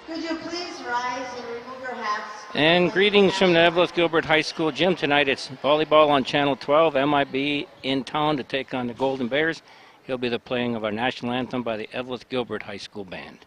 Could you please rise and remove your hats? And greetings from the Eveleth Gilbert High School gym. Tonight it's volleyball on Channel 12. MIB in town to take on the Golden Bears. He'll be the playing of our national anthem by the Eveleth Gilbert High School band.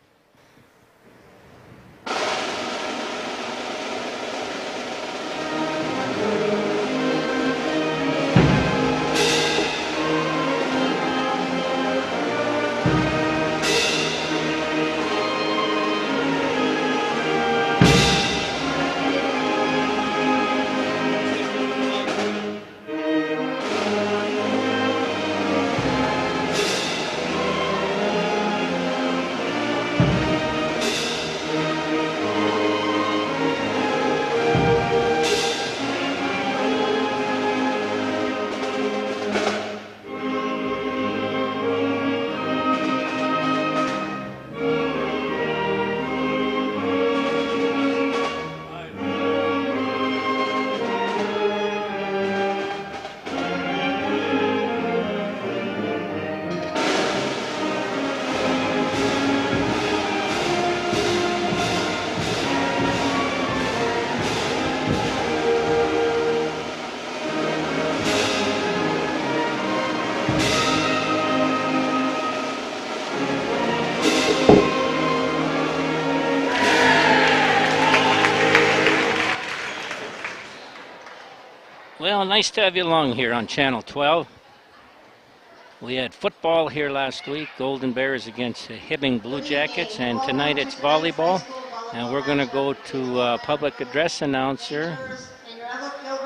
Well, nice to have you along here on Channel 12. We had football here last week, Golden Bears against the Hibbing Blue Jackets, and tonight it's volleyball. And we're going to go to public address announcer,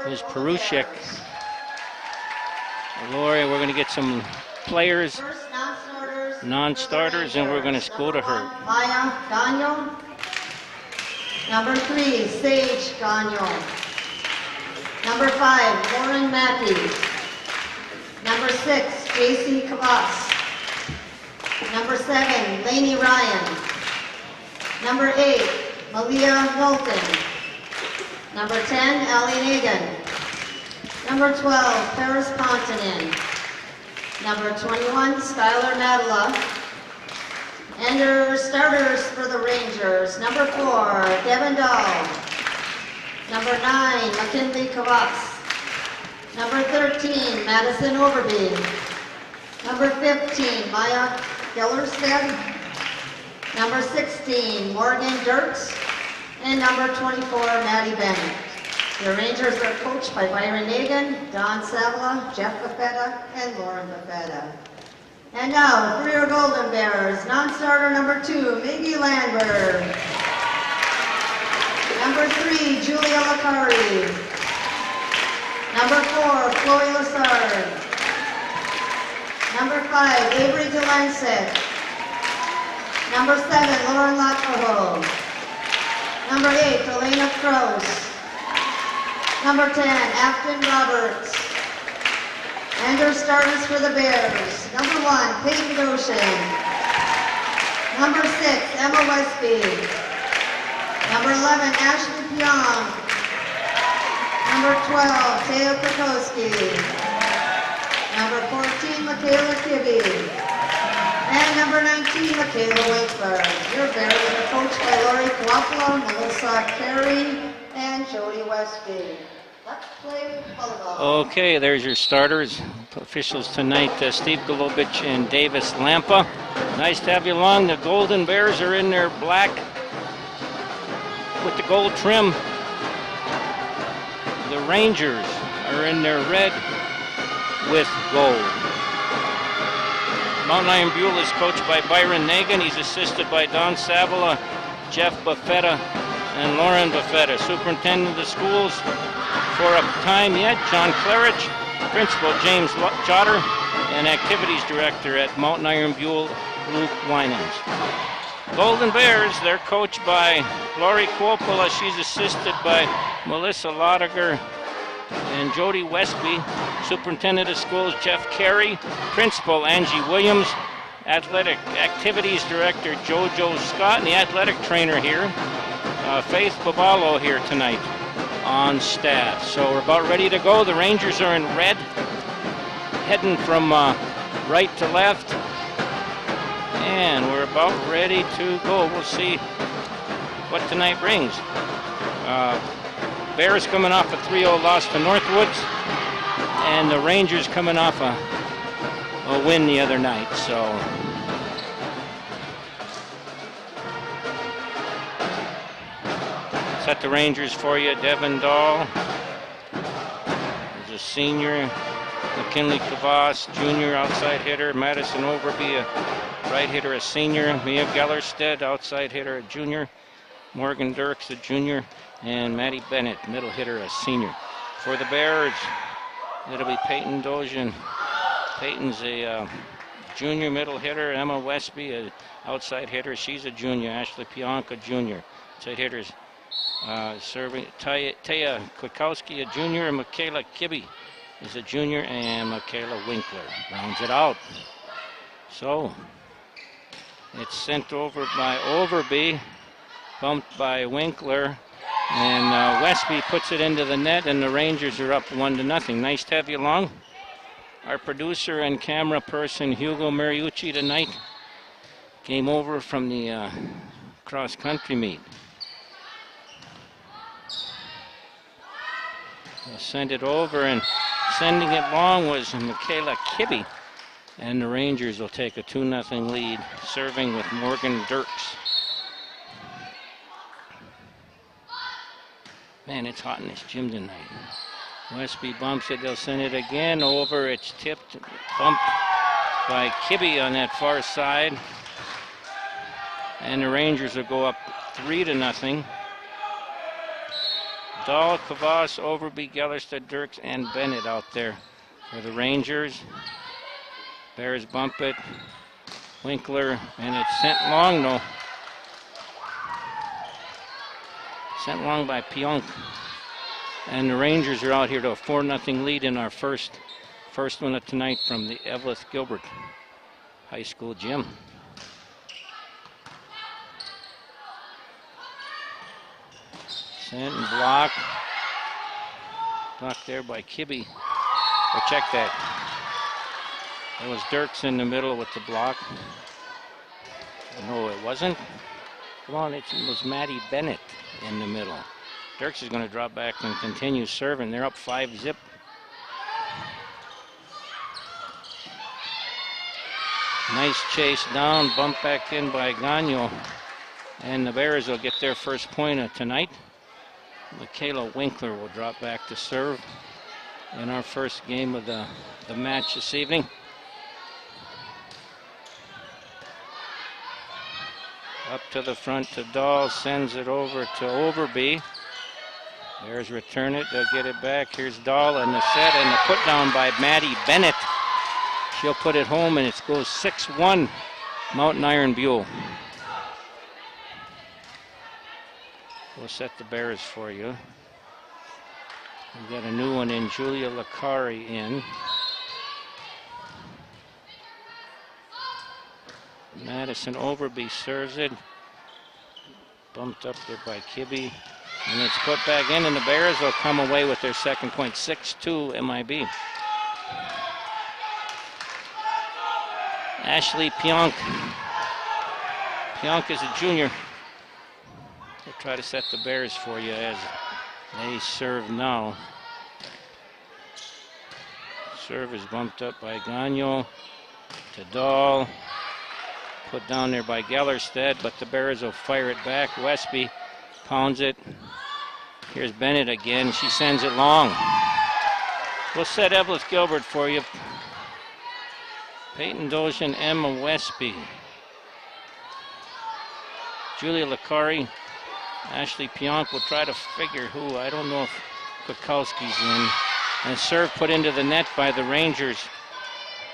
Ms. Perushik. Lori, we're going to get some players, non-starters, and we're going to go to her. Maya Gagnon. Number 3, Sage Gagnon. Number 5, Lauren Mackey. Number 6, JC Kavas. Number 7, Lainey Ryan. Number 8, Malia Milton. Number 10, Allie Nagan. Number 12, Paris Pontonin. Number 21, Skylar Madela. And her starters for the Rangers. Number 4, Devin Dahl. Number 9, McKinley Kavas. Number 13, Madison Overby. Number 15, Maya Gellerstedt. Number 16, Morgan Dirks. And number 24, Maddie Bennett. The Rangers are coached by Byron Nagan, Don Savla, Jeff Buffetta, and Lauren Buffetta. And now, for your Golden Bears, non-starter number 2, Miggy Landberg. Number 3, Julia Lacari. Number 4, Chloe Lassard. Number 5, Avery Delancet. Number 7, Lauren Lacroix. Number 8, Elena Krause. Number 10, Afton Roberts. And her starters for the Bears. Number 1, Peyton Goshen. Number 6, Emma Westby. Number 11, Ashley Pion. Number 12, Taya Krakowski. Number 14, Michaela Kibbe. And number 19, Michaela Winkler. Your Bears are coached by Lori Kalapala, Melissa Carey, and Jody Westby. Let's play volleyball. Okay, there's your starters. Officials tonight, Steve Golovich and Davis Lampa. Nice to have you along. The Golden Bears are in their black with the gold trim. The Rangers are in their red with gold. Mt.Iron Buell is coached by Byron Nagan. He's assisted by Don Savila, Jeff Buffetta, and Lauren Buffetta. Superintendent of the schools for a time yet, John Claridge. Principal, James Jotter, and Activities Director at Mt.Iron Buell, Luke Winans. Golden Bears, they're coached by Lori Coppola. She's assisted by Melissa Lotiger and Jody Westby. Superintendent of schools, Jeff Carey. Principal, Angie Williams. Athletic Activities Director, JoJo Scott. And the athletic trainer here, Faith Babalo here tonight on staff. So we're about ready to go. The Rangers are in red, heading from right to left. And we're about ready to go. We'll see what tonight brings. Bears coming off a 3-0 loss to Northwoods, and the Rangers coming off a win the other night. So set the Rangers for you. Devin Dahl is a senior. McKinley Kavas, junior, outside hitter. Madison Overby, a right hitter, a senior. Mia Gellerstedt, outside hitter, a junior. Morgan Dirks, a junior. And Maddie Bennett, middle hitter, a senior. For the Bears, it'll be Peyton Dozian. Peyton's a junior middle hitter. Emma Westby, a outside hitter. She's a junior. Ashley Pionka, junior. Outside hitters serving. Taya Kwiatkowski, a junior. And Michaela Kibbe is a junior. And Michaela Winkler rounds it out. So it's sent over by Overby, bumped by Winkler. And Westby puts it into the net, and the Rangers are up 1-0. Nice to have you along. Our producer and camera person, Hugo Mariucci, tonight came over from the cross-country meet. We'll send it over, and sending it long was Michaela Kibbe. And the Rangers will take a 2-0 lead, serving with Morgan Dirks. Man, it's hot in this gym tonight. Westby bumps it. They'll send it again over. It's tipped, bumped by Kibbe on that far side. And the Rangers will go up 3-0. Dahl, Kavas, Overby, Gellerstedt, Dirks, and Bennett out there for the Rangers. Bears bump it. Winkler, and it's sent long though. Sent long by Pionk. And the Rangers are out here to a 4-0 lead in our first one of tonight from the Eveleth Gilbert High School gym. Sent and blocked. Blocked there by Kibbe. Oh, check that. That was Dirks in the middle with the block. No, it wasn't. Come on, it was Maddie Bennett in the middle. Dirks is going to drop back and continue serving. They're up 5-0. Nice chase down, bump back in by Gagno. And the Bears will get their first point of tonight. Michaela Winkler will drop back to serve in our first game of the match this evening. Up to the front to Dahl, sends it over to Overby. Bears return it, they'll get it back. Here's Dahl and the set, and the put down by Maddie Bennett. She'll put it home, and it goes 6-1, Mt.Iron Buell. We'll set the Bears for you. We've got a new one in, Julia Licari in. Madison Overby serves it. Bumped up there by Kibbe. And it's put back in, and the Bears will come away with their second point, 6-2 MIB. Ashley Pionk. Pionk is a junior. We'll try to set the Bears for you as they serve now. Serve is bumped up by Gagno to Dahl. Put down there by Gellerstedt, but the Bears will fire it back. Westby pounds it. Here's Bennett again. She sends it long. We'll set Eveleth Gilbert for you. Peyton Dozian, Emma Westby. Julia Licari. Ashley Pionk will try to figure who. I don't know if Kwiatkowski's in. And serve put into the net by the Rangers.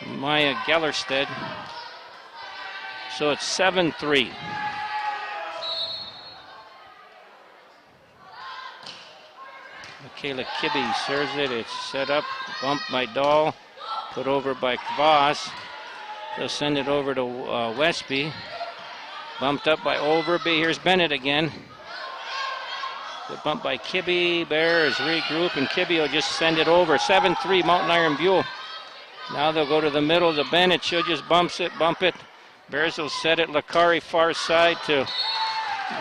Maya Gellerstedt. So it's 7-3. Michaela Kibbe serves it. It's set up, bumped by Dahl, put over by Kvass. They'll send it over to Westby. Bumped up by Overby. Here's Bennett again. Good bump by Kibbe. Bears regroup, and Kibbe will just send it over. 7-3, Mt.Iron Buell. Now they'll go to the middle to Bennett. She'll just bump it. Bears will set it. Licari far side to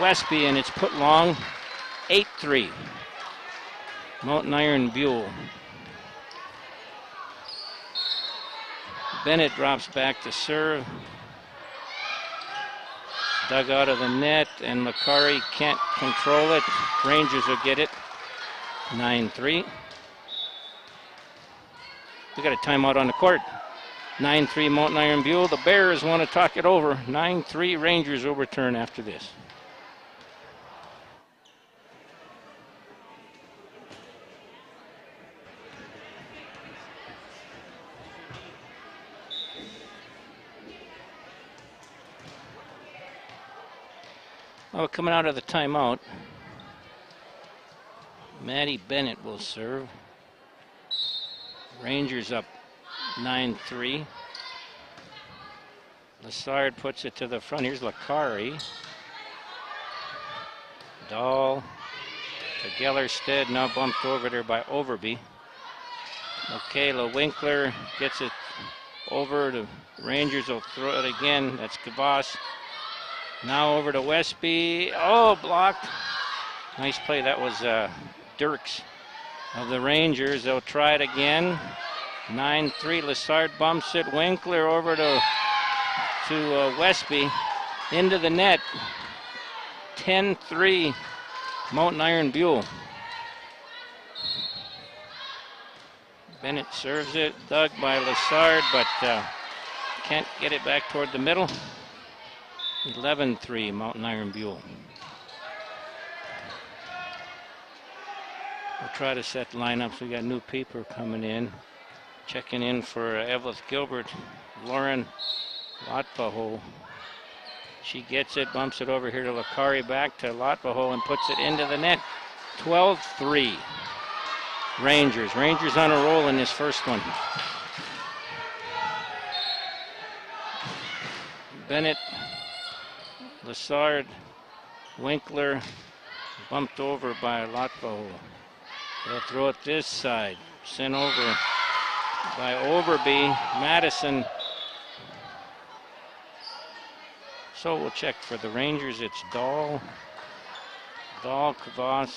Westby, and it's put long. 8-3. Mt.Iron Buell. Bennett drops back to serve. Dug out of the net, and Macari can't control it. Rangers will get it. 9-3. We got a timeout on the court. 9-3 Mt.Iron Buell. The Bears want to talk it over. 9-3 Rangers will return after this. Well, coming out of the timeout, Maddie Bennett will serve. Rangers up 9-3. Lassard puts it to the front. Here's Lakari. Dahl to Gellerstedt, now bumped over there by Overby. Michaela Winkler gets it over to Rangers, will throw it again. That's Kavas. Now over to Westby. Oh, blocked. Nice play. That was Dirks of the Rangers. They'll try it again. 9-3. Lassard bumps it. Winkler over to Westby. Into the net. 10-3. Mt.Iron Buell. Bennett serves it. Dug by Lassard, but can't get it back toward the middle. 11-3 Mt.Iron Buell. We'll try to set lineups. We got new people coming in. Checking in for Eveleth Gilbert, Lauren Lotbaho. She gets it, bumps it over here to Lakari, back to Lotbaho, and puts it into the net. 12-3 Rangers. Rangers on a roll in this first one. Bennett, Lassard, Winkler, bumped over by Lotbaho. They'll throw it this side. Sent over by Overby. Madison. So we'll check for the Rangers. It's Dahl, Kavas,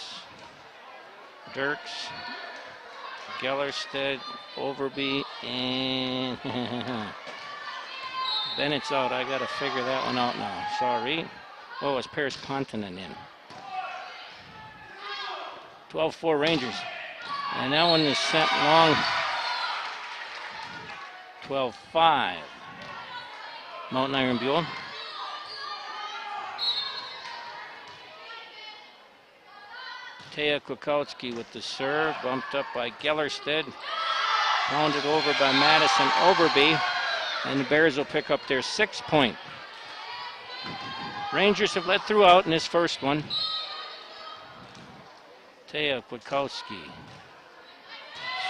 Dirks, Gellerstedt, Overby, and Bennett's out. I got to figure that one out now. Sorry. Oh, it's Paris Pontonen in. 12-4 Rangers. And that one is sent long. 12-5 Mt.Iron Buell. Taya Kwiatkowski with the serve, bumped up by Gellerstedt. Pounded over by Madison Overby. And the Bears will pick up their 6-point. Rangers have led throughout in this first one. Taya Kwiatkowski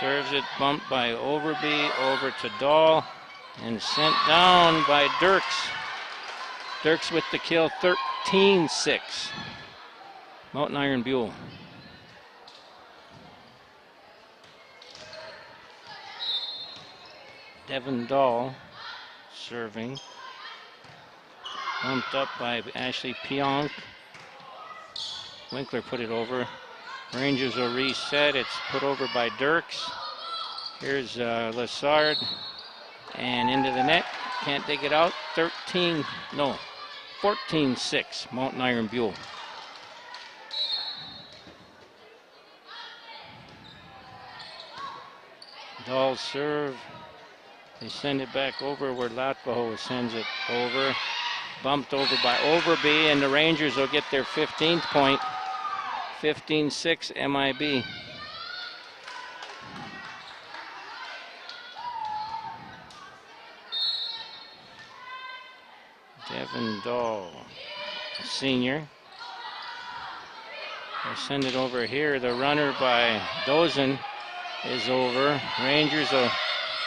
serves it, bumped by Overby, over to Dahl, and sent down by Dirks. Dirks with the kill, 13-6. Mt.Iron Buell. Devin Dahl serving. Bumped up by Ashley Pionk. Winkler put it over. Rangers will reset. It's put over by Dirks. Here's Lassard. And into the net. Can't dig it out. 14-6 Mt.Iron Buell. Dahl serve. They send it back over where Lotbaho sends it over. Bumped over by Overby, and the Rangers will get their 15th point. 15-6 MIB. Devin Dahl, a senior. They'll send it over here. The runner by Dozen is over. Rangers will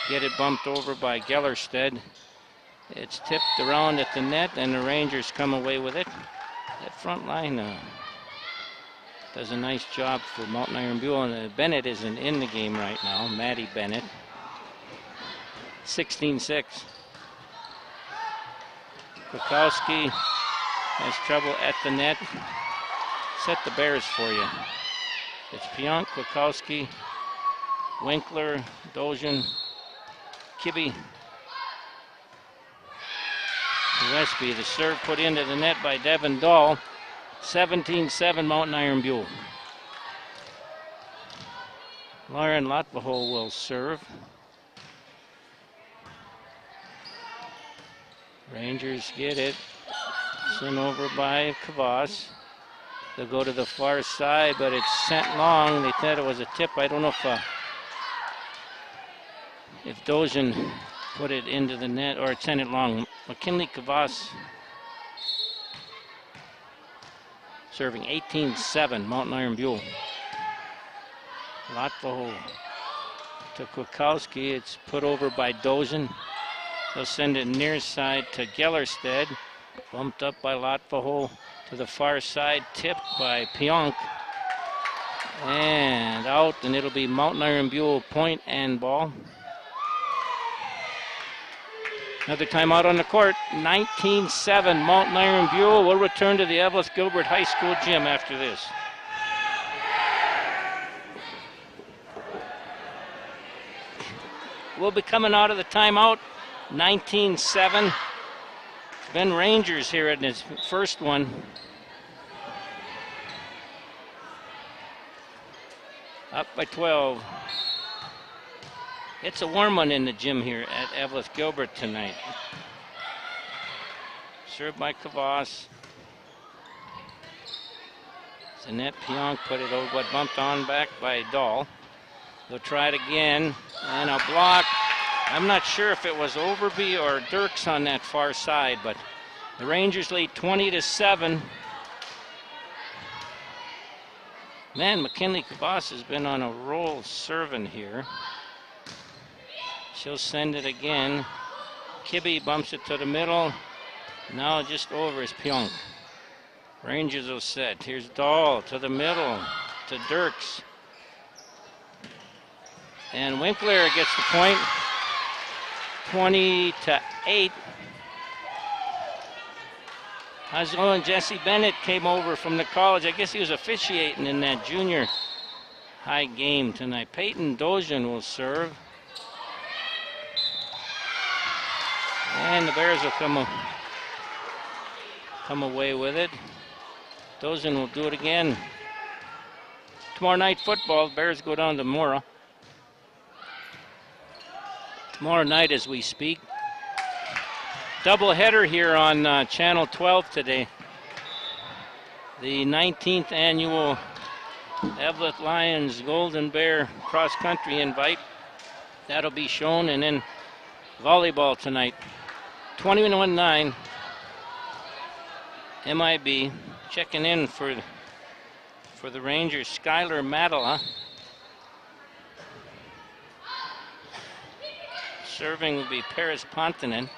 get it bumped over by Gellerstedt. It's tipped around at the net, and the Rangers come away with it. That front line does a nice job for Mt.Iron Buell, and Bennett isn't in the game right now. Maddie Bennett. 16-6. Kwiatkowski has trouble at the net. Set the Bears for you. It's Pionk, Kwiatkowski, Winkler, Dojan, Kibbe, Gillespie. The serve put into the net by Devin Dahl. 17-7 Mt.Iron Buell. Lauren Latvaho will serve. Rangers get it. Sent over by Kavas. They'll go to the far side, but it's sent long. They thought it was a tip. I don't know if Dojan put it into the net or it sent it long. McKinley Kavas serving 18-7 Mt.Iron Buell. Latvaho to Kwiatkowski. It's put over by Dojan. They'll send it near side to Gellerstedt. Bumped up by Latvaho to the far side. Tipped by Pionk. And out, and it'll be Mt.Iron Buell point and ball. Another timeout on the court. 19-7 Mt.Iron Buell. Will return to the Eveleth Gilbert High School gym after this. We'll be coming out of the timeout. 19-7. It's been Rangers here in his first one. Up by 12. It's a warm one in the gym here at Eveleth Gilbert tonight. Served by Kavas. Zanette Pionk put it over, but bumped on back by Dahl. They'll try it again, and a block. I'm not sure if it was Overby or Dirks on that far side, but the Rangers lead 20-7. Man, McKinley Kavas has been on a roll serving here. She'll send it again. Kibbe bumps it to the middle. Now just over is Pionk. Rangers will set. Here's Dahl to the middle to Dirks. And Winkler gets the point. 20-8. Hazel and Jesse Bennett came over from the college. I guess he was officiating in that junior high game tonight. Peyton Dojan will serve. And the Bears will come away with it. Dojan will do it again. Tomorrow night football, the Bears go down to Mora. Tomorrow night as we speak. Doubleheader here on Channel 12 today. The 19th annual Eveleth Lions Golden Bear cross country invite. That'll be shown, and then volleyball tonight. 21-9 MIB checking in for the Rangers. Skylar Matala. Serving will be Paris Pontanen.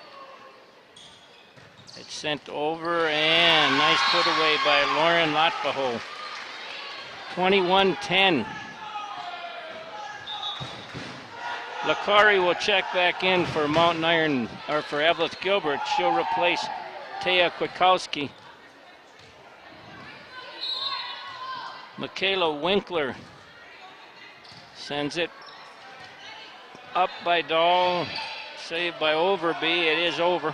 It's sent over, and nice put away by Lauren Latvaho. 21-10. Lakari will check back in for Mt.Iron, or for Eveleth Gilbert. She'll replace Taya Kwiatkowski. Michaela Winkler sends it up by Dahl, saved by Overby. It is over.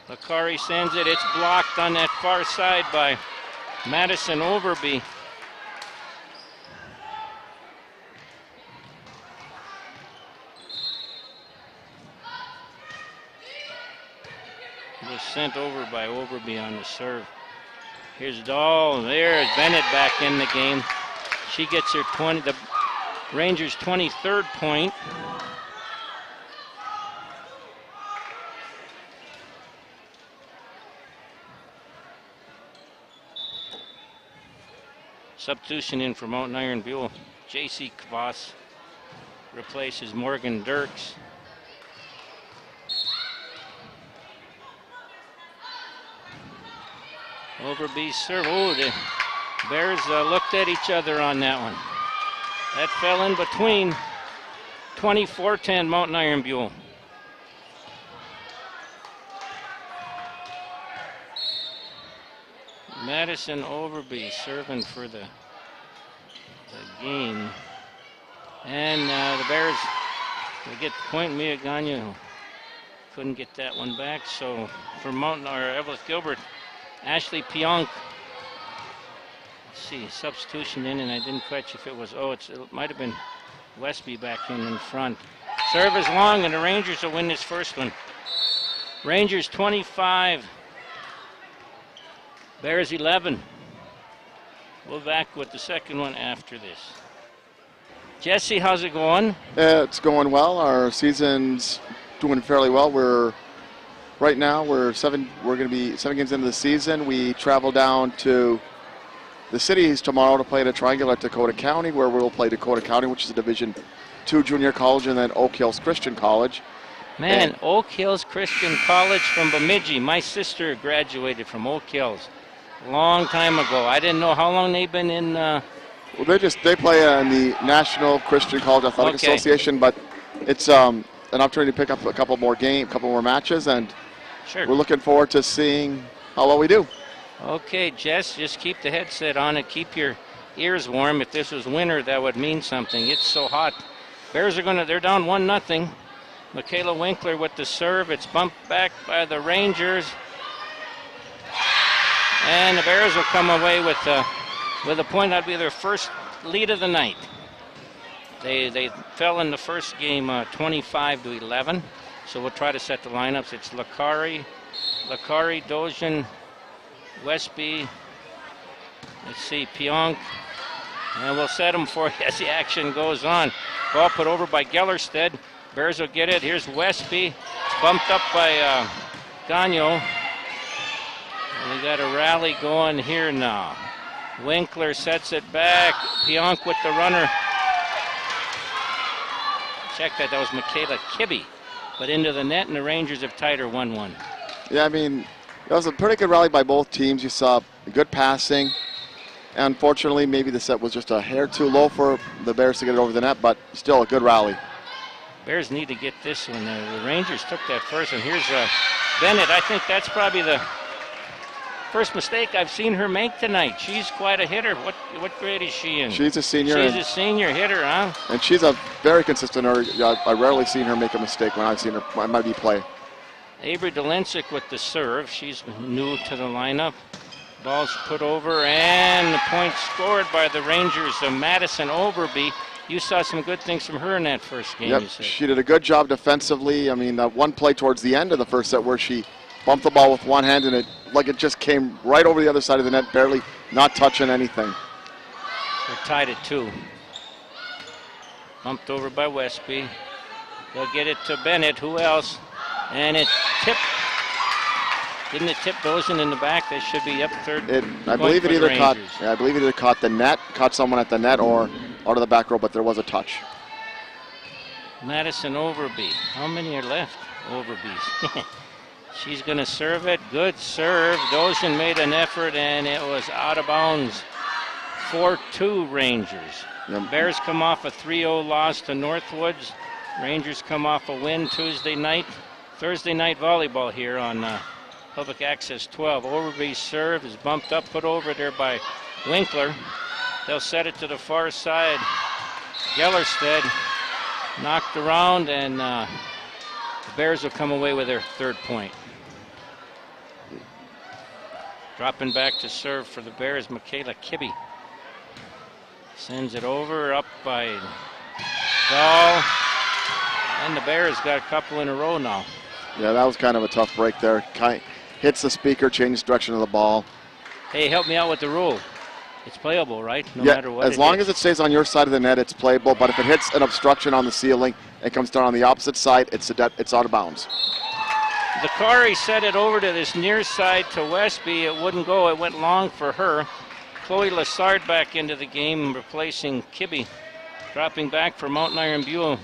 Lakari sends it. It's blocked on that far side by Madison Overby. It was sent over by Overby on the serve. Here's Dahl. There's Bennett back in the game. She gets her the Rangers' 23rd point. Substitution in for Mt.Iron Buell. J.C. Kvass replaces Morgan Dirks. Overby serve. Oh, the Bears looked at each other on that one. That fell in between. 24-10 Mt.Iron Buell. Madison Overby serving for the game. And the Bears will get the point. Mia Gagne couldn't get that one back. So for Eveleth Gilbert, Ashley Pionk. Let's see, substitution in, and I didn't catch if it was, it might have been Westby back in front. Serve is long, and the Rangers will win this first one. Rangers 25, Bears 11. We'll back with the second one after this. Jesse, how's it going? It's going well. Our season's doing fairly well. Right now we're going to be 7 games into the season. We travel down to the cities tomorrow to play at a triangular at Dakota County, where we'll play Dakota County, which is a Division II junior college, and then Oak Hills Christian College. Man, Oak Hills Christian College from Bemidji. My sister graduated from Oak Hills a long time ago. I didn't know how long they've been in. Well, they play in the National Christian College Athletic Association, but it's an opportunity to pick up a couple more matches, and sure, we're looking forward to seeing how well we do. Okay, Jess, just keep the headset on and keep your ears warm. If this was winter, that would mean something. It's so hot. Bears they're down 1-0. Michaela Winkler with the serve. It's bumped back by the Rangers. And the Bears will come away with a point. That'll be their first lead of the night. They fell in the first game 25-11. So we'll try to set the lineups. It's Lakari, Dojan, Westby, let's see, Pionk, and we'll set them for you as the action goes on. Ball put over by Gellerstedt. Bears will get it. Here's Westby. It's bumped up by Gagnon. We got a rally going here now. Winkler sets it back. Pionk with the runner. Check that was Michaela Kibbe. But into the net, and the Rangers have tied her 1-1. Yeah, I mean, it was a pretty good rally by both teams. You saw good passing. Unfortunately, maybe the set was just a hair too low for the Bears to get it over the net, but still a good rally. Bears need to get this one. The Rangers took that first one. Here's Bennett. I think that's probably the first mistake I've seen her make tonight. She's quite a hitter. What grade is she in? She's a senior. She's a senior hitter, huh? And she's a very consistent hitter. I rarely seen her make a mistake when I've seen her MIB play. Avery Delencic with the serve. She's new to the lineup. Ball's put over, and the point scored by the Rangers. Madison Overby. You saw some good things from her in that first game. Yep, she did a good job defensively. I mean, one play towards the end of the first set where she bumped the ball with one hand, and it just came right over the other side of the net, barely not touching anything. They're tied at 2. Bumped over by Westby. They'll get it to Bennett. Who else? And it tipped. Didn't it tip Dozen in the back? They should be up third. I believe it either caught the net, caught someone at the net, or out of the back row, but there was a touch. Madison Overby. How many are left? Overbys. She's going to serve it. Good serve. Dozen made an effort, and it was out of bounds. 4-2 Rangers. Yep. Bears come off a 3-0 loss to Northwoods. Rangers come off a win Thursday night volleyball here on Public Access 12. Overby's serve is bumped up, put over there by Winkler. They'll set it to the far side. Gellerstedt knocked around, and the Bears will come away with their third point. Dropping back to serve for the Bears, Michaela Kibbe. Sends it over, up by Dahl. And the Bears got a couple in a row now. Yeah, that was kind of a tough break there. Hits the speaker, changes direction of the ball. Hey, help me out with the rule. It's playable, right? No matter what. As long as it stays on your side of the net, it's playable. But if it hits an obstruction on the ceiling and comes down on the opposite side, it's out of bounds. Zakari set it over to this near side to Westby. It wouldn't go. It went long for her. Chloe Lassard back into the game, replacing Kibbe. Dropping back for Mt.Iron Buell.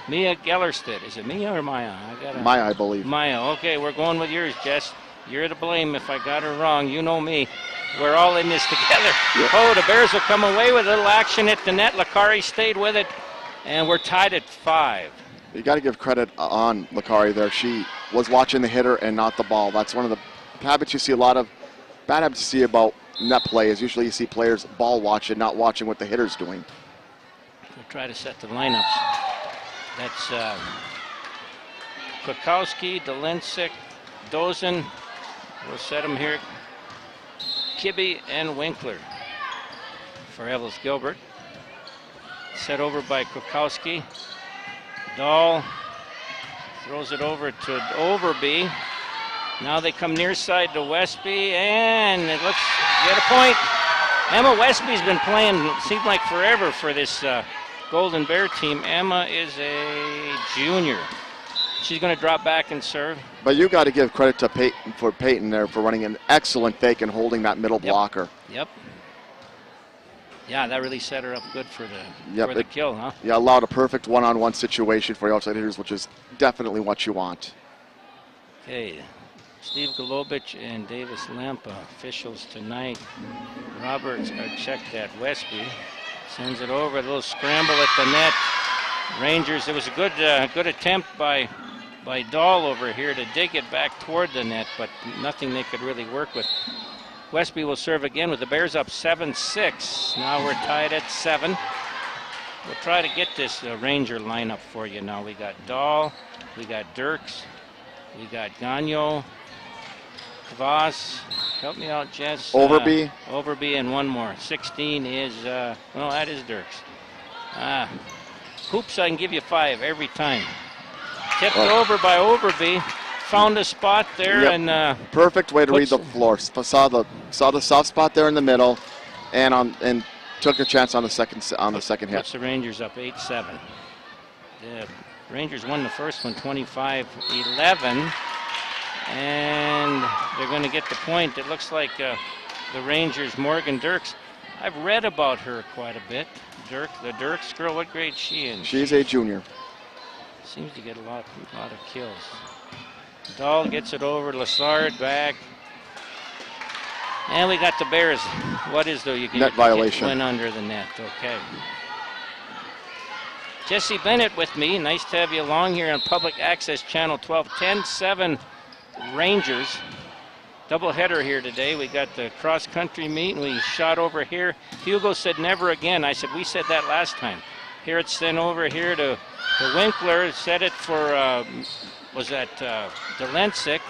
Mia Gellerstedt. Is it Mia or Maya? Maya, I believe. Maya. Okay, we're going with yours, Jess. You're to blame if I got her wrong. You know me. We're all in this together. Yep. Oh, the Bears will come away with a little action at the net. Lakari stayed with it, and we're tied at 5. You got to give credit on Lakari there. She was watching the hitter and not the ball. That's one of the habits you see a lot of bad habit to see about net play is usually you see players ball watch and not watching what the hitter's doing. We'll try to set the lineups. That's Kwiatkowski, Dolinsik, Dozen. We'll set them here. Kibbe and Winkler for Eveleth Gilbert. Set over by Kwiatkowski. Dahl throws it over to Overby. Now they come near side to Westby, and it looks, get a point. Emma Westby's been playing, seemed like forever for this Golden Bear team. Emma is a junior. She's going to drop back and serve. But you got to give credit to Peyton there for running an excellent fake and holding that middle blocker. Yep. Yeah, that really set her up good for the kill, huh? Yeah, allowed a perfect one-on-one situation for your outside hitters, which is definitely what you want. Okay, Steve Golubich and Davis Lampa, officials tonight. Roberts are checked at Westby. Sends it over, a little scramble at the net. Rangers, it was a good attempt by Dahl over here to dig it back toward the net, but nothing they could really work with. Westby will serve again with the Bears up 7-6. Now we're tied at 7. We'll try to get this Ranger lineup for you now. We got Dahl, we got Dirks, we got Gagnon, Kvass, help me out, Jess. Overby. Overby and one more. 16 is, well, that is Dirks. Hoops, I can give you 5 every time. Tipped over by Overby. Found a spot there, yep. And perfect way to read the floor. Saw the soft spot there in the middle, and took a chance on the second hit. Puts the Rangers up 8-7. The Rangers won the first one 25-11, and they're going to get the point. It looks like the Rangers, Morgan Dirks. I've read about her quite a bit. The Dirks girl. What grade is she in? She's a junior. Seems to get a lot of kills. Dahl gets it over, Lassard back. And we got the Bears. What is though? You can net violation. Went under the net. Okay. Jesse Bennett with me. Nice to have you along here on Public Access Channel 12. 10-7 Rangers. Doubleheader here today. We got the cross-country meet, and we shot over here. Hugo said never again. I said we said that last time. Here it's sent over here to Winkler. Set it for. Was that Dolinsik.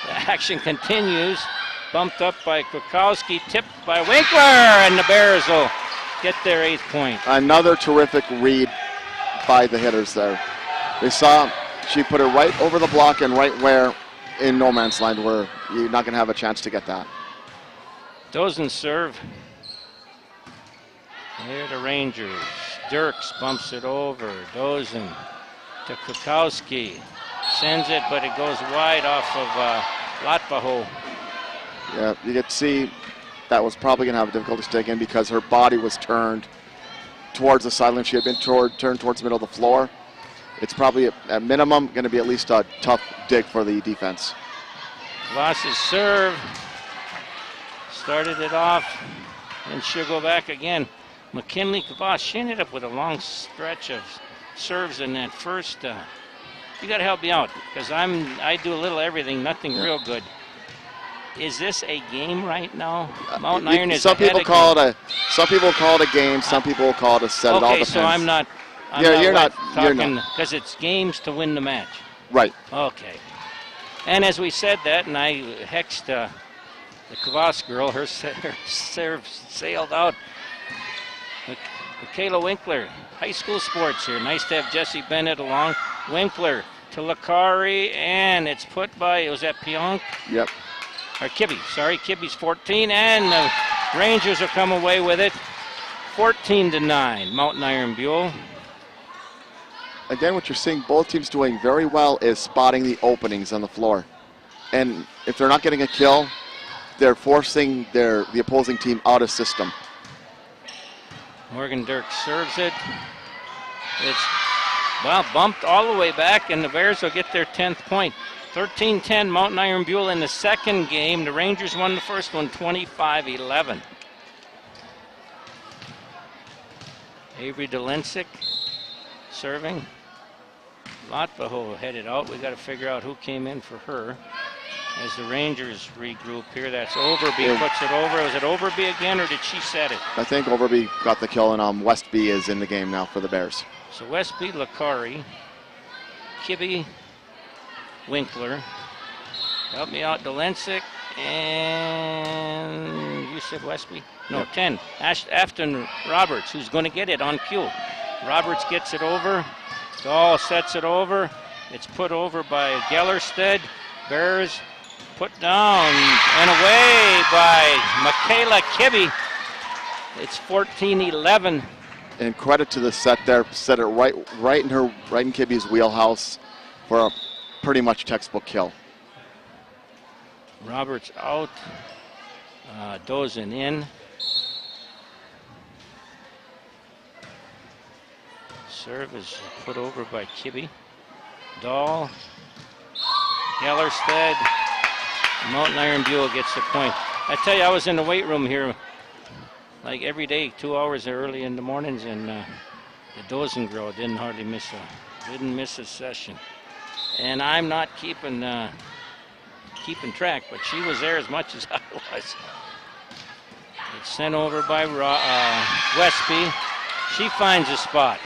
The action continues. Bumped up by Kwiatkowski, tipped by Winkler, and the Bears will get their 8th point. Another terrific read by the hitters there. They saw she put it right over the block and right where in no man's land where you're not going to have a chance to get that. Dozen serve. Here the Rangers. Dirks bumps it over. Dozen to Kwiatkowski. Sends it, but it goes wide off of Latvaho. Yeah, you could see that was probably going to have a difficulty sticking in because her body was turned towards the sideline. She had been turned towards the middle of the floor. It's probably, at minimum, going to be at least a tough dig for the defense. Kvass's serve. Started it off, and she'll go back again. McKinley Kvass, she ended up with a long stretch of serves in that first. You got to help me out because I do a little everything, nothing real good. Is this a game right now? Mt.Iron is some people call it a game. Some people will call it a set. Okay, it all depends. so I'm not. You're not because it's games to win the match. Right. Okay. And as we said that, and I hexed the Kvass girl, her serve sailed out. Michaela Winkler, high school sports here. Nice to have Jesse Bennett along. Winkler to Lakari, and it's put by, was that Pionk? Yep. Or Kibbe, sorry, Kibbe's 14, and the Rangers will come away with it. 14-9, Mt.Iron Buell. Again, what you're seeing both teams doing very well is spotting the openings on the floor. And if they're not getting a kill, they're forcing the opposing team out of system. Morgan Dirks serves it. It's, well, bumped all the way back, and the Bears will get their 10th point. 13-10, Mt.Iron Buell in the second game. The Rangers won the first one 25-11. Avery Dolinsik serving. Latvaho headed out. We got to figure out who came in for her. As the Rangers regroup here, that's Overby puts it over. Was it Overby again, or did she set it? I think Overby got the kill, and Westby is in the game now for the Bears. So Westby, Lakari, Kibbe, Winkler. Help me out, Dolensic, and you said Westby? No, yep. 10. Afton Roberts, who's going to get it on cue. Roberts gets it over. Dahl sets it over. It's put over by Gellerstedt. Bears put down and away by Michaela Kibbe. It's 14-11. And credit to the set there. Set it right in Kibbe's wheelhouse for a pretty much textbook kill. Roberts out. Dozen in. Serve is put over by Kibbe. Dahl. Gellerstedt. Mt.Iron Buell gets the point. I tell you, I was in the weight room here like every day, 2 hours early in the mornings, and the Dozen girl didn't miss a session. And I'm not keeping track, but she was there as much as I was. It's sent over by Westby. She finds a spot.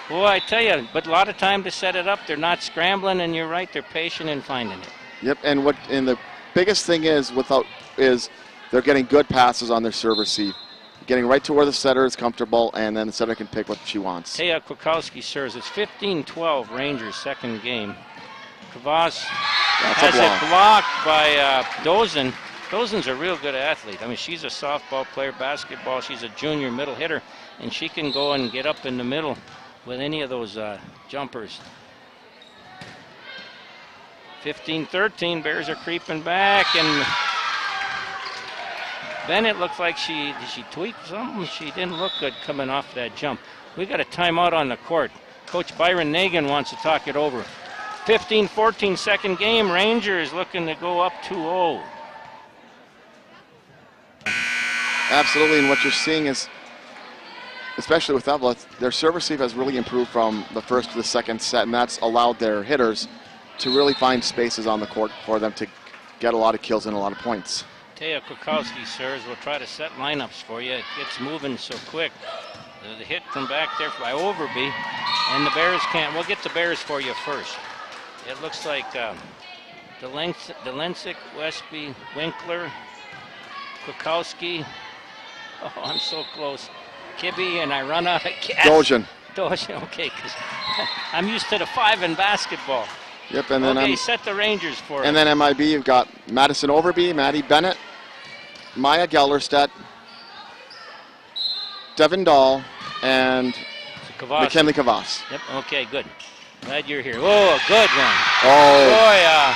Boy, I tell you, but a lot of time to set it up. They're not scrambling, and you're right, they're patient in finding it. Yep, and the biggest thing is they're getting good passes on their serve receive. Getting right to where the setter is comfortable, and then the setter can pick what she wants. Taya Kwiatkowski serves. It's 15-12 Rangers' second game. Kvass has it blocked by Dozen. Dozen's a real good athlete. I mean, she's a softball player, basketball. She's a junior middle hitter, and she can go and get up in the middle with any of those jumpers. 15-13, Bears are creeping back, and Bennett looked like did she tweak something? She didn't look good coming off that jump. We got a timeout on the court. Coach Byron Nagan wants to talk it over. 15-14 second game. Rangers looking to go up 2-0. Absolutely, and what you're seeing is, especially with Eveleth, their serve receive has really improved from the first to the second set, and that's allowed their hitters to really find spaces on the court for them to get a lot of kills and a lot of points. Taya Kwiatkowski serves. We'll try to set lineups for you. It gets moving so quick. The hit from back there by Overby, and the Bears can't. We'll get the Bears for you first. It looks like Dolensic, Westby, Winkler, Kwiatkowski. Oh, I'm so close. Kibbe, and I run out of gas. Dojan, okay, because I'm used to the 5 in basketball. Yep, and then okay, set the Rangers for it. And then MIB, you've got Madison Overby, Maddie Bennett, Maya Gellerstedt, Devin Dahl, and McKinley Kvass. Yep, okay, good. Glad you're here. Oh, a good one. Oh.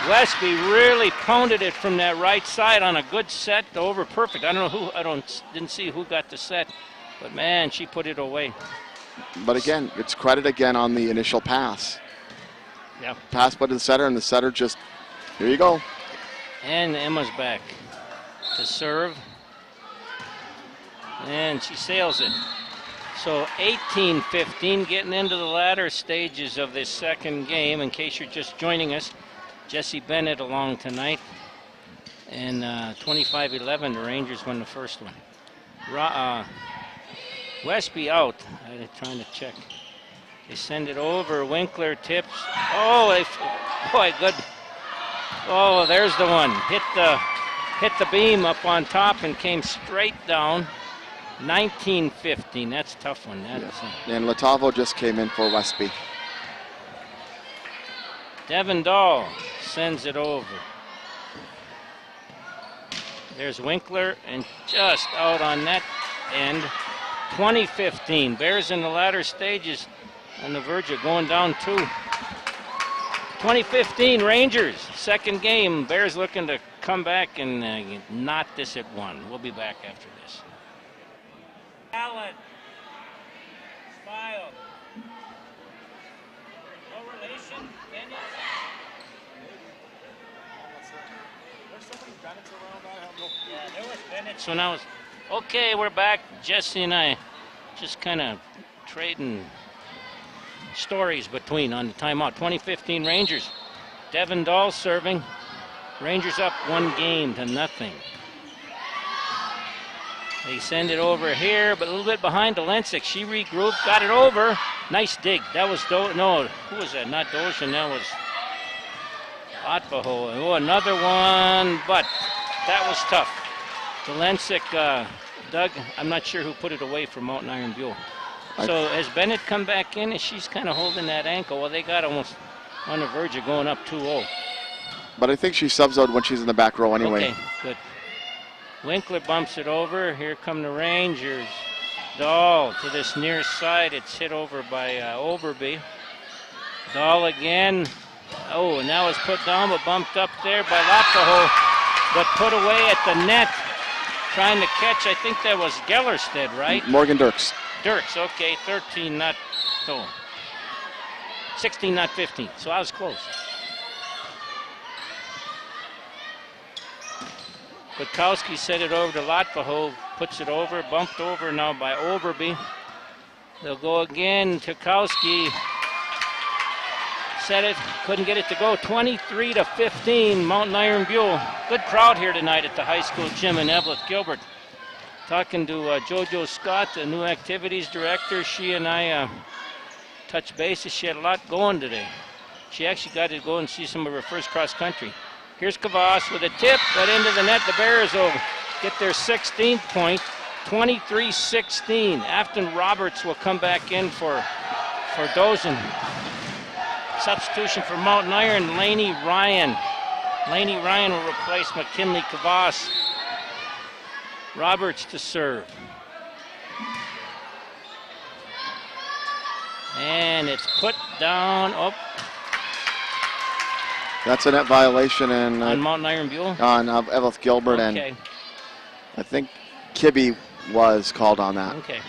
Boy, Westby really pounded it from that right side on a good set over perfect. I don't know who, didn't see who got the set, but man, she put it away. But again, it's credit again on the initial pass. Yeah. Pass put to the setter, and the setter just, here you go. And Emma's back to serve. And she sails it. So 18-15, getting into the latter stages of this second game. In case you're just joining us, Jesse Bennett along tonight. And 25-11, the Rangers won the first one. Westby out. I'm trying to check. They send it over. Winkler tips. Oh, boy, good. Oh, there's the one. Hit the beam up on top and came straight down. 19-15. That's a tough one. And Latavo just came in for Westby. Devin Dahl sends it over. There's Winkler, and just out on that end. 20-15. Bears in the latter stages on the verge of going down 2. 20-15 Rangers, second game. Bears looking to come back and knot this at 1. We'll be back after this. Allen, smile. No relation, Dennis. Yeah, there was Bennett. So now it's okay. We're back. Jesse and I just kind of trading stories between on the timeout. 2015 Rangers. Devin Dahl serving. Rangers up 1-0. They send it over here, but a little bit behind to Lensick. She regrouped, got it over. Nice dig. That was no, who was that? Not Doshin, that was Otvaho. Oh, another one, but that was tough. Lensick, Doug, I'm not sure who put it away from Mt.Iron Buell. So has Bennett come back in, and she's kind of holding that ankle? Well, they got almost on the verge of going up 2-0. But I think she subs out when she's in the back row anyway. Okay, good. Winkler bumps it over. Here come the Rangers. Dahl to this near side. It's hit over by Overby. Dahl again. Oh, and now it's put down, but bumped up there by Lappaho, but put away at the net. Trying to catch, I think that was Gellerstedt, right? Morgan Dirks. Dirks, okay, 13, not, oh, 16, not 15. So I was close. Kwiatkowski set it over to Latvaho, puts it over, bumped over now by Overby. They'll go again. Kwiatkowski set it, couldn't get it to go. 23-15, Mt.Iron Buell. Good crowd here tonight at the high school gym in Eveleth. Gilbert talking to JoJo Scott, the new activities director. She and I touched bases. She had a lot going today. She actually got to go and see some of her first cross country. Here's Kavas with a tip right into the net. The Bears will get their 16th point, 23-16. Afton Roberts will come back in for Dozen. Substitution for Mt.Iron, Laney Ryan. Laney Ryan will replace McKinley Kavas. Roberts to serve. And it's put down. Oh. That's a net violation on Mt.Iron Buell? On Eveleth Gilbert, okay. And I think Kibbe was called on that. Okay.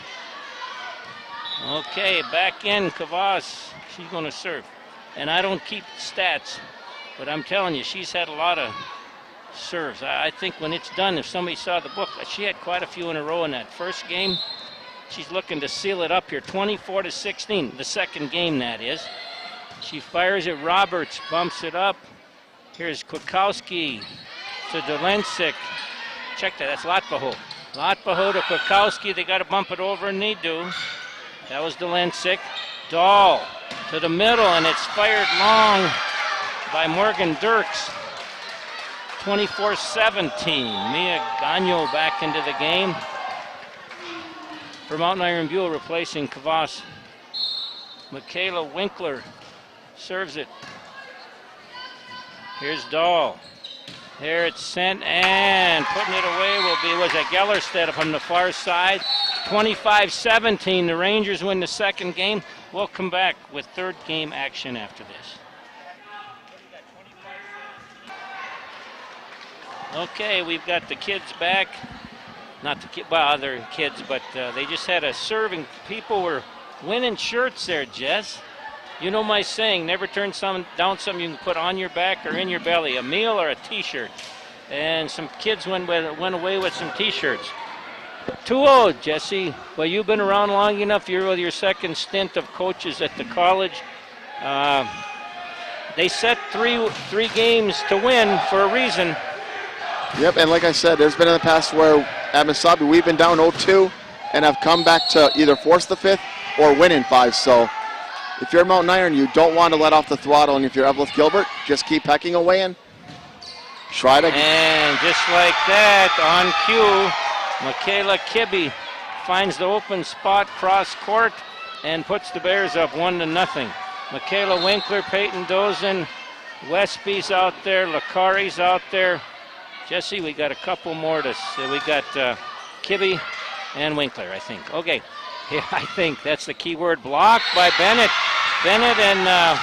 Okay, back in Kavas. She's going to serve. And I don't keep stats, but I'm telling you, she's had a lot of serves. I think when it's done, if somebody saw the book, she had quite a few in a row in that first game. She's looking to seal it up here, 24-16, the second game that is. She fires it, Roberts bumps it up. Here's Kwiatkowski to Dolensic. Check that, that's Latvaho. Latvaho to Kwiatkowski, they got to bump it over, and they do. That was Dolensic. Dahl to the middle, and it's fired long by Morgan Dirks. 24-17. Mia Gagno back into the game for Mt.Iron Buell, replacing Kavas. Michaela Winkler serves it. Here's Dahl. Here it's sent, and putting it away was a Gellerstedt from the far side. 25-17. The Rangers win the second game. We'll come back with third game action after this. Okay, we've got the kids back. Not the kids, well, other kids, but they just had a serving. People were winning shirts there, Jess. You know my saying, never turn down something you can put on your back or in your belly, a meal or a t-shirt. And some kids went away with some t-shirts. 2-0, Jesse. Well, you've been around long enough. You're with your second stint of coaches at the college. They set three games to win for a reason. Yep, and like I said, there's been in the past where at Mesabi we've been down 0-2 and have come back to either force the fifth or win in 5. So if you're Mt.Iron, you don't want to let off the throttle, and if you're Eveleth Gilbert, just keep pecking away and try to. And just like that, on cue, Michaela Kibbe finds the open spot cross court and puts the Bears up 1-0. Michaela Winkler, Peyton Dozen, Westby's out there, Lakari's out there. Jesse, we got a couple more to see. We got Kibbe and Winkler, I think. Okay, yeah, I think that's the key word. Blocked by Bennett. Bennett and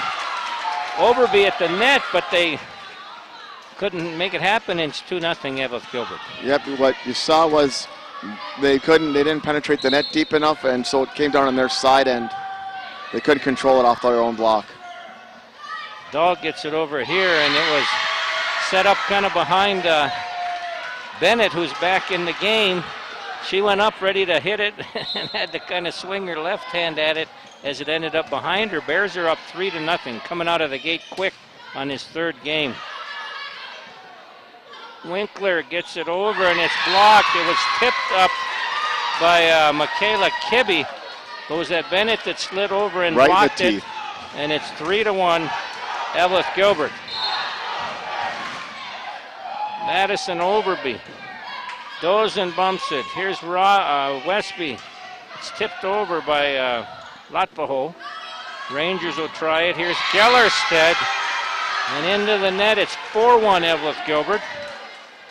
Overby at the net, but they couldn't make it happen. It's 2-0 Eveleth Gilbert. Yep, what you saw was they didn't penetrate the net deep enough, and so it came down on their side, and they couldn't control it off their own block. Dahl gets it over here, and it was set up kind of behind Bennett, who's back in the game. She went up ready to hit it and had to kind of swing her left hand at it. as it ended up behind her. Bears are up 3-0, coming out of the gate quick on his third game. Winkler gets it over, and it's blocked. It was tipped up by Michaela Kibbe. But was that Bennett that slid over and blocked it? And it's 3-1, Eveleth Gilbert. Madison Overby. Dozen bumps it. Here's Westby. It's tipped over by Latvaho. Rangers will try it. Here's Gellerstedt. And into the net, it's 4-1 Eveleth Gilbert.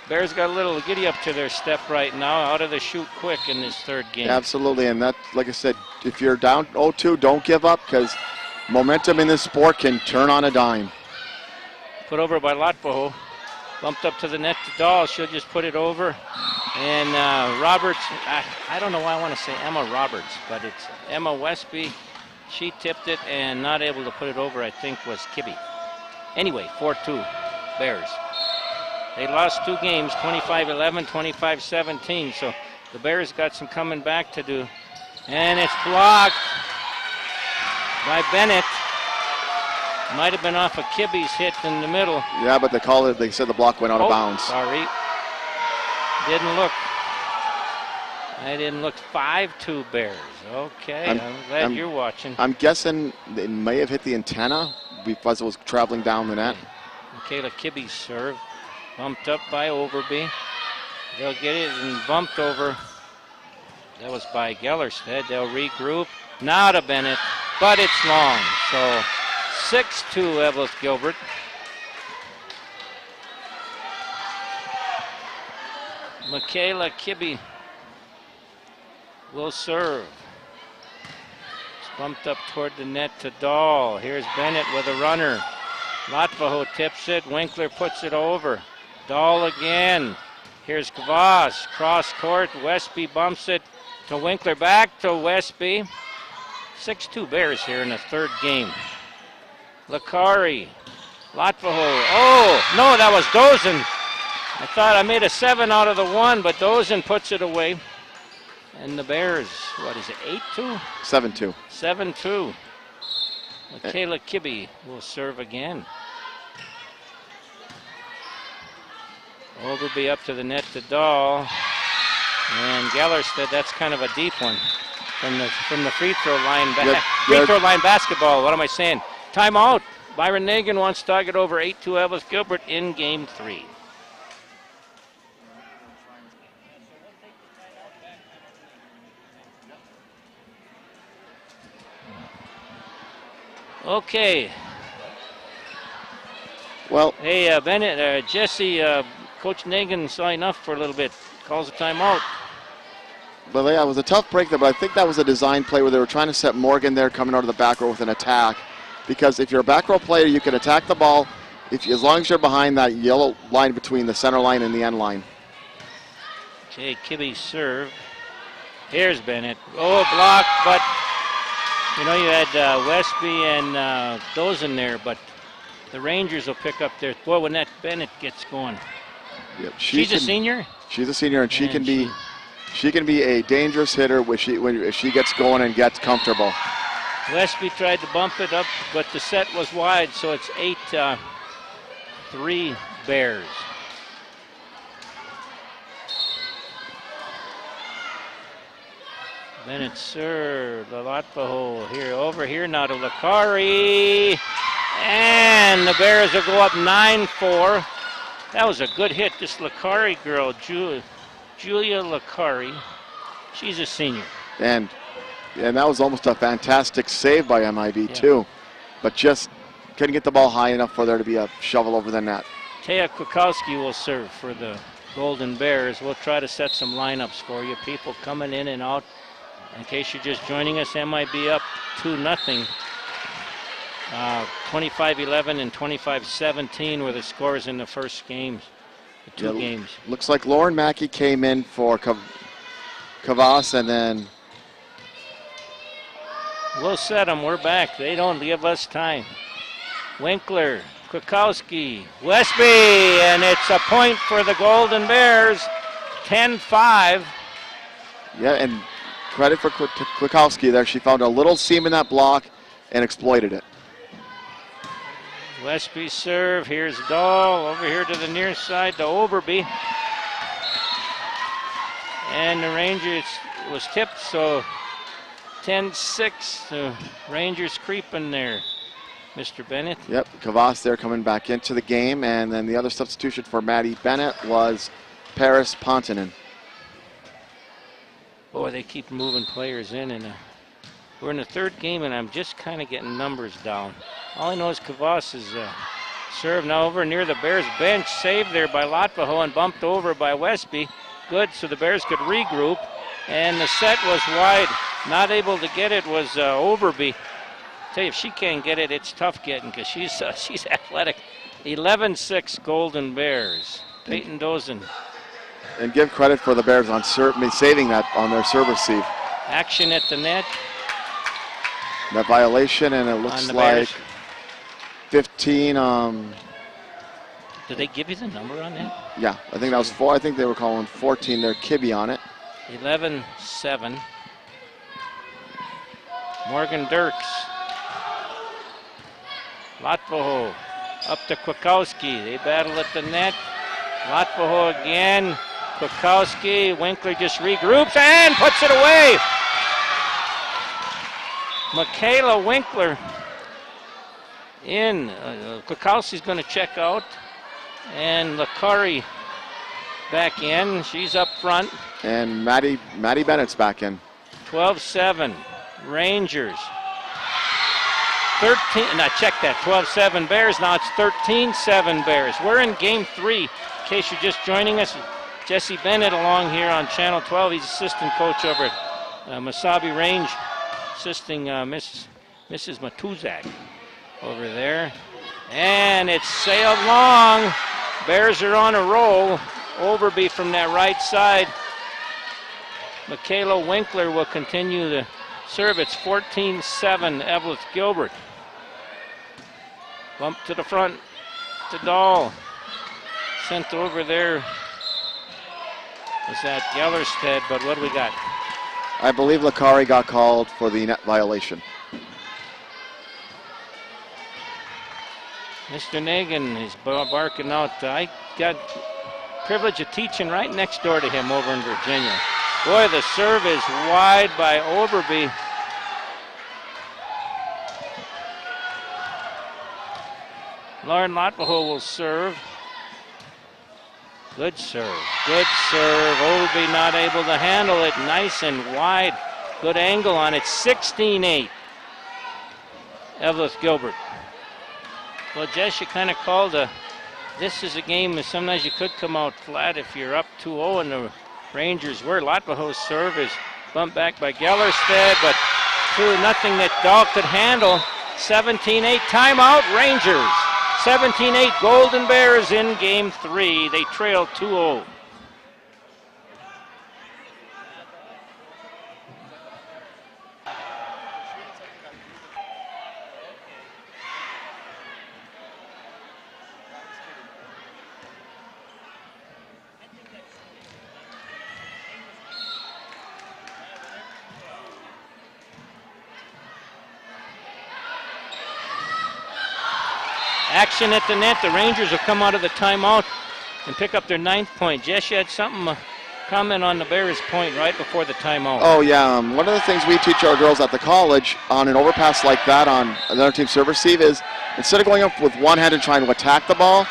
Bears got a little giddy up to their step right now, out of the chute quick in this third game. Absolutely, and that, like I said, if you're down 0-2, don't give up, because momentum in this sport can turn on a dime. Put over by Latvaho. Bumped up to the net to Dahl. She'll just put it over. And Roberts, I don't know why I want to say Emma Roberts, but it's Emma Westby. She tipped it and not able to put it over, I think, was Kibbe. Anyway, 4-2, Bears. They lost 2 games, 25-11, 25-17, so the Bears got some coming back to do. And it's blocked by Bennett. Might have been off of Kibbe's hit in the middle. Yeah, but they said the block went out of bounds. Sorry. Didn't look. I didn't look. 5-2 Bears. Okay, I'm glad you're watching. I'm guessing it may have hit the antenna because it was traveling down the net. Michaela Kibbe's serve. Bumped up by Overby. They'll get it and bumped over. That was by Gellerstedt. They'll regroup. Now to Bennett, but it's long. So 6-2 Eveleth Gilbert. Michaela Kibbe will serve. It's bumped up toward the net to Dahl. Here's Bennett with a runner. Latvaho tips it. Winkler puts it over. Dahl again. Here's Kvass. Cross court. Westby bumps it to Winkler. Back to Westby. 6-2 Bears here in the third game. Lakari. Latvaho. Oh, no, that was Dozen. I thought I made a 7 out of the 1, but Dozen puts it away. And the Bears, what is it, 8-2? 7-2. 7-2. Michaela Kibbe will serve again. Overby up to the net to Dahl. And Gellerstedt, that's kind of a deep one from the free throw line free throw line basketball. What am I saying? Timeout. Byron Nagin wants to target over 8-2 Eveleth Gilbert in game 3. Okay. Well, hey, Bennett, Jesse, Coach Nagin saw enough for a little bit. Calls a timeout. But yeah, it was a tough break there, but I think that was a design play where they were trying to set Morgan there coming out of the back row with an attack. Because if you're a back row player, you can attack the ball as long as you're behind that yellow line between the center line and the end line. Okay, Kibbe serve. Here's Bennett. Oh, blocked, but you know, you had Westby and Dozen there, but the Rangers will pick up their. Boy, when that Bennett gets going. Yep, she's a senior? She's a senior, and she can be a dangerous hitter if she gets going and gets comfortable. Westby tried to bump it up, but the set was wide, so it's 8-3 Bears. Bennett served. Latvaho here, over here now to Lakari. And the Bears will go up 9-4. That was a good hit. This Lakari girl, Julia Lakari, she's a senior. And that was almost a fantastic save by MIB too. But just couldn't get the ball high enough for there to be a shovel over the net. Taya Kwiatkowski will serve for the Golden Bears. We'll try to set some lineups for you. People coming in and out. In case you're just joining us, MIB up 2-0. 25-11 and 25-17 were the scores in the first games, the two games. Looks like Lauren Mackey came in for Kvass, and then we'll set them. We're back. They don't give us time. Winkler, Kwiatkowski, Westby, and it's a point for the Golden Bears. 10-5. Yeah, and credit for Kwiatkowski there. She found a little seam in that block and exploited it. Westby serve. Here's Dahl over here to the near side to Overby. And the Rangers was tipped, so 10-6. Rangers creeping there, Mr. Bennett. Yep, Kavas there coming back into the game, and then the other substitution for Maddie Bennett was Paris Pontonen. Boy, they keep moving players in, and we're in the third game, and I'm just kind of getting numbers down. All I know is Kavas is serve now over near the Bears bench, saved there by Latvaho and bumped over by Westby. Good, so the Bears could regroup, and the set was wide. Not able to get it was Overby. Tell you, if she can't get it, it's tough getting because she's athletic. 11-6 Golden Bears. Peyton Dozen. And give credit for the Bears on saving that on their serve receive. Action at the net. That violation, and it looks like Bears. 15. Did they give you the number on that? Yeah, I think that was 4. I think they were calling 14 there. Kibbe on it. 11-7. Morgan Dirks. Latvaho up to Kwiatkowski. They battle at the net. Latvaho again. Kwiatkowski. Winkler just regroups and puts it away. Michaela Winkler in. Kwiatkowski's going to check out. And Lakari back in. She's up front. And Maddie Bennett's back in. 12-7 Rangers. 13, and I checked that, 12-7 Bears. Now it's 13-7 Bears. We're in game 3. In case you're just joining us, Jesse Bennett along here on Channel 12. He's assistant coach over at Mesabi Range, assisting Mrs. Matuzak over there. And it's sailed long. Bears are on a roll. Overby from that right side. Michaela Winkler will continue the serve. It's 14-7 Eveleth Gilbert. Bump to the front to Dahl. Sent over there was that Gellerstedt, but what do we got? I believe Lakari got called for the net violation. Mr. Nagan is barking out. I got privilege of teaching right next door to him over in Virginia. Boy, the serve is wide by Overby. Lauren Latvaho will serve. Good serve, good serve. Overby not able to handle it. Nice and wide. Good angle on it. 16-8. Eveleth Gilbert. Well, Jess, you kind of called this is a game that sometimes you could come out flat if you're up 2-0, and the Rangers were. Latvaho's serve is bumped back by Gellerstedt, but 2-0 that Dahl could handle. 17-8 timeout, Rangers. 17-8 Golden Bears in game 3. They trail 2-0. Action at the net. The Rangers will come out of the timeout and pick up their 9th point. Jess, you had something, comment on the Bears' point right before the timeout. Oh, yeah. One of the things we teach our girls at the college on an overpass like that on another team's serve receive is instead of going up with one hand and trying to attack the ball,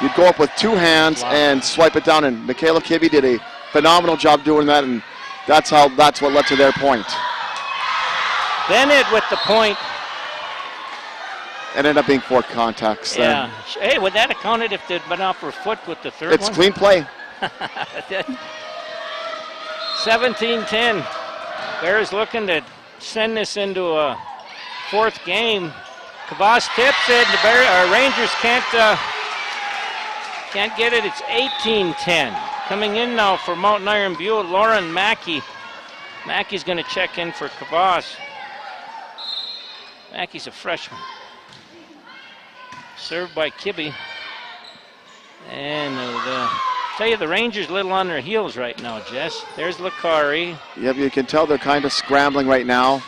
you'd go up with 2 hands and swipe it down. And Michaela Kibbe did a phenomenal job doing that, and that's what led to their point. Bennett with the point. It ended up being 4 contacts. Yeah. Hey, would that have counted if they'd been off her foot with the third one? It's clean play. 17-10. Bears looking to send this into a 4th game. Kavas tips it. The Rangers can't get it. It's 18-10. Coming in now for Mt.Iron Buell, Lauren Mackey. Mackey's going to check in for Kavas. Mackey's a freshman. Served by Kibbe. And the Tell you, the Rangers a little on their heels right now, Jess. There's Lakari. Yep, you can tell they're kind of scrambling right now.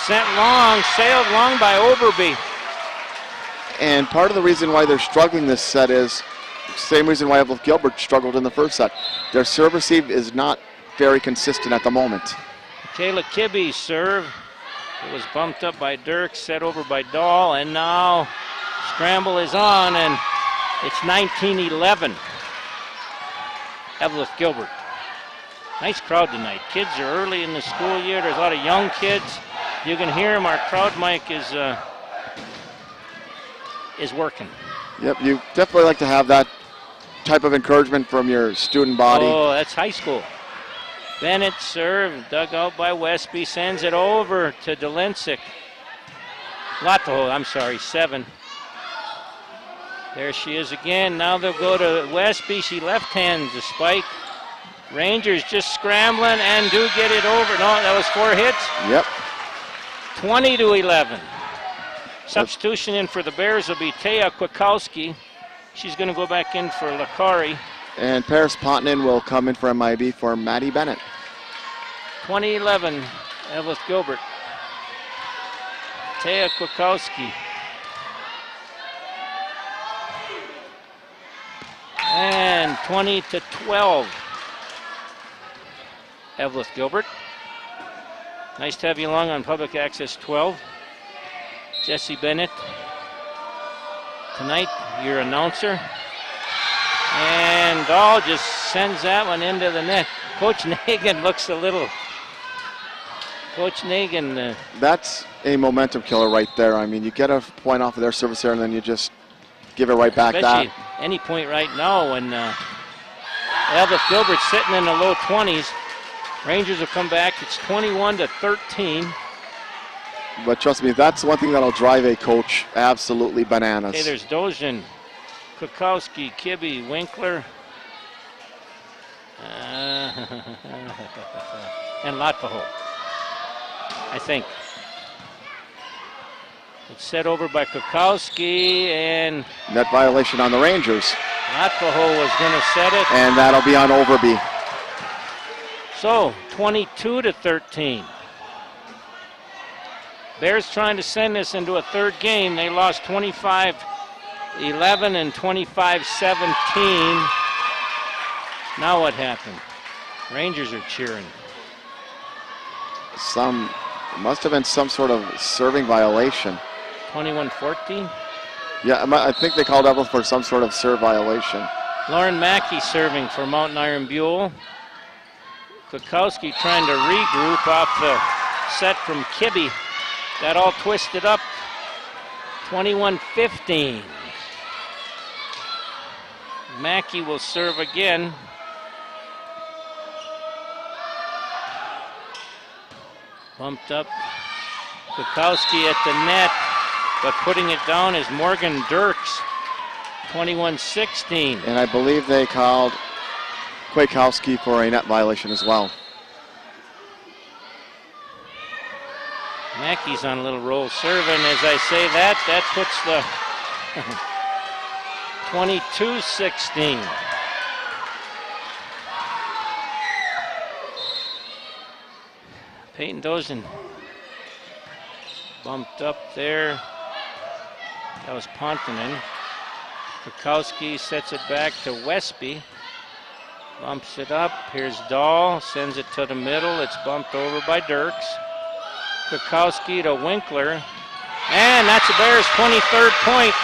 Sent long, sailed long by Overby. And part of the reason why they're struggling this set is same reason why Eveleth Gilbert struggled in the first set. Their serve receive is not very consistent at the moment. Kayla Kibbe's serve. It was bumped up by Dirks, set over by Dahl, and now scramble is on, and it's 19-11. Eveleth Gilbert. Nice crowd tonight. Kids are early in the school year. There's a lot of young kids. You can hear them. Our crowd mic is working. Yep, you definitely like to have that type of encouragement from your student body. Oh, that's high school. Bennett serve, dug out by Westby, sends it over to Delincic. Latoho, I'm sorry, 7. There she is again. Now they'll go to Westby. She left-hands the spike. Rangers just scrambling and do get it over. No, that was 4 hits. Yep. 20-11. Substitution in for the Bears will be Taya Kwiatkowski. She's going to go back in for Lakari. And Paris Pontonen will come in for MIB for Maddie Bennett. 20-11, Eveleth Gilbert. Taya Kwiatkowski. And 20-12, Eveleth Gilbert. Nice to have you along on Public Access 12. Jesse Bennett, tonight, your announcer. And Dahl just sends that one into the net. Coach Nagan looks a little... Coach Nagan... That's a momentum killer right there. I mean, you get a point off of their service here, and then you just give it right back. Especially any point right now when Eveleth Gilbert's sitting in the low 20s. Rangers will come back. It's 21-13. But trust me, that's one thing that'll drive a coach absolutely bananas. Okay, there's Dozhin, Kwiatkowski, Kibbe, Winkler, and Latvaho, I think. It's set over by Kwiatkowski, and net violation on the Rangers. Latvaho was going to set it. And that'll be on Overby. So, 22-13. Bears trying to send this into a third game. They lost 25-11 and 25-17. Now what happened? Rangers are cheering. Must have been some sort of serving violation. 21-14. Yeah, I think they called Eveleth for some sort of serve violation. Lauren Mackey serving for Mt.Iron Buell. Kwiatkowski trying to regroup off the set from Kibbe. Got all twisted up. 21-15. Mackey will serve again. Bumped up. Kwiatkowski at the net, but putting it down is Morgan Dirks. 21-16. And I believe they called Kwiatkowski for a net violation as well. Mackey's on a little roll serving. As I say that puts the 22-16. Peyton Dozhin bumped up there. That was Pontonen. Kwiatkowski sets it back to Westby. Bumps it up. Here's Dahl. Sends it to the middle. It's bumped over by Dirks. Kwiatkowski to Winkler. And that's the Bears' 23rd point.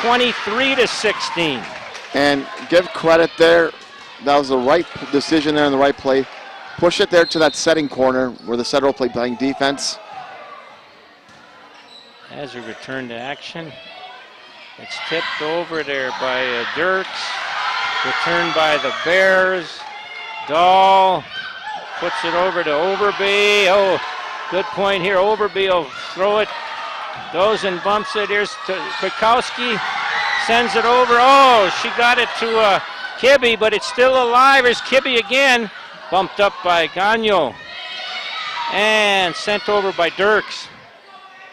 23-16. And give credit there. That was the right decision there in the right play. Push it there to that setting corner where the setter will play playing defense. As we return to action, it's tipped over there by Dirks. Returned by the Bears. Dahl puts it over to Overby. Oh, good point here. Overby will throw it. Goes and bumps it. Here's to Kwiatkowski. Sends it over. Oh, she got it to Kibbe, but it's still alive. Here's Kibbe again. Bumped up by Gagnon. And sent over by Dirks.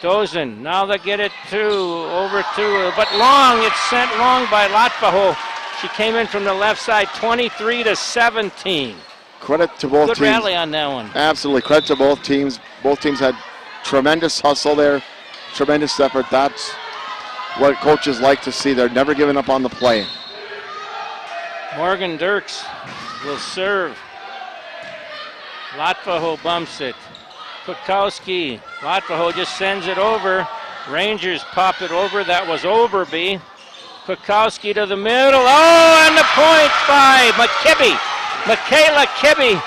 Dozhin. Now they get it over to, but long. It's sent long by Latvaho. She came in from the left side, 23-17. Credit to both Good teams. rally on that one. Absolutely. Credit to both teams. Both teams had tremendous hustle there, tremendous effort. That's what coaches like to see. They're never giving up on the play. Morgan Dirks will serve. Latvaho bumps it. Kukowski. Latvaho just sends it over. Rangers pop it over. That was Overby. Kukowski to the middle. Oh, and the point by McKibbe. Michaela Kibbe.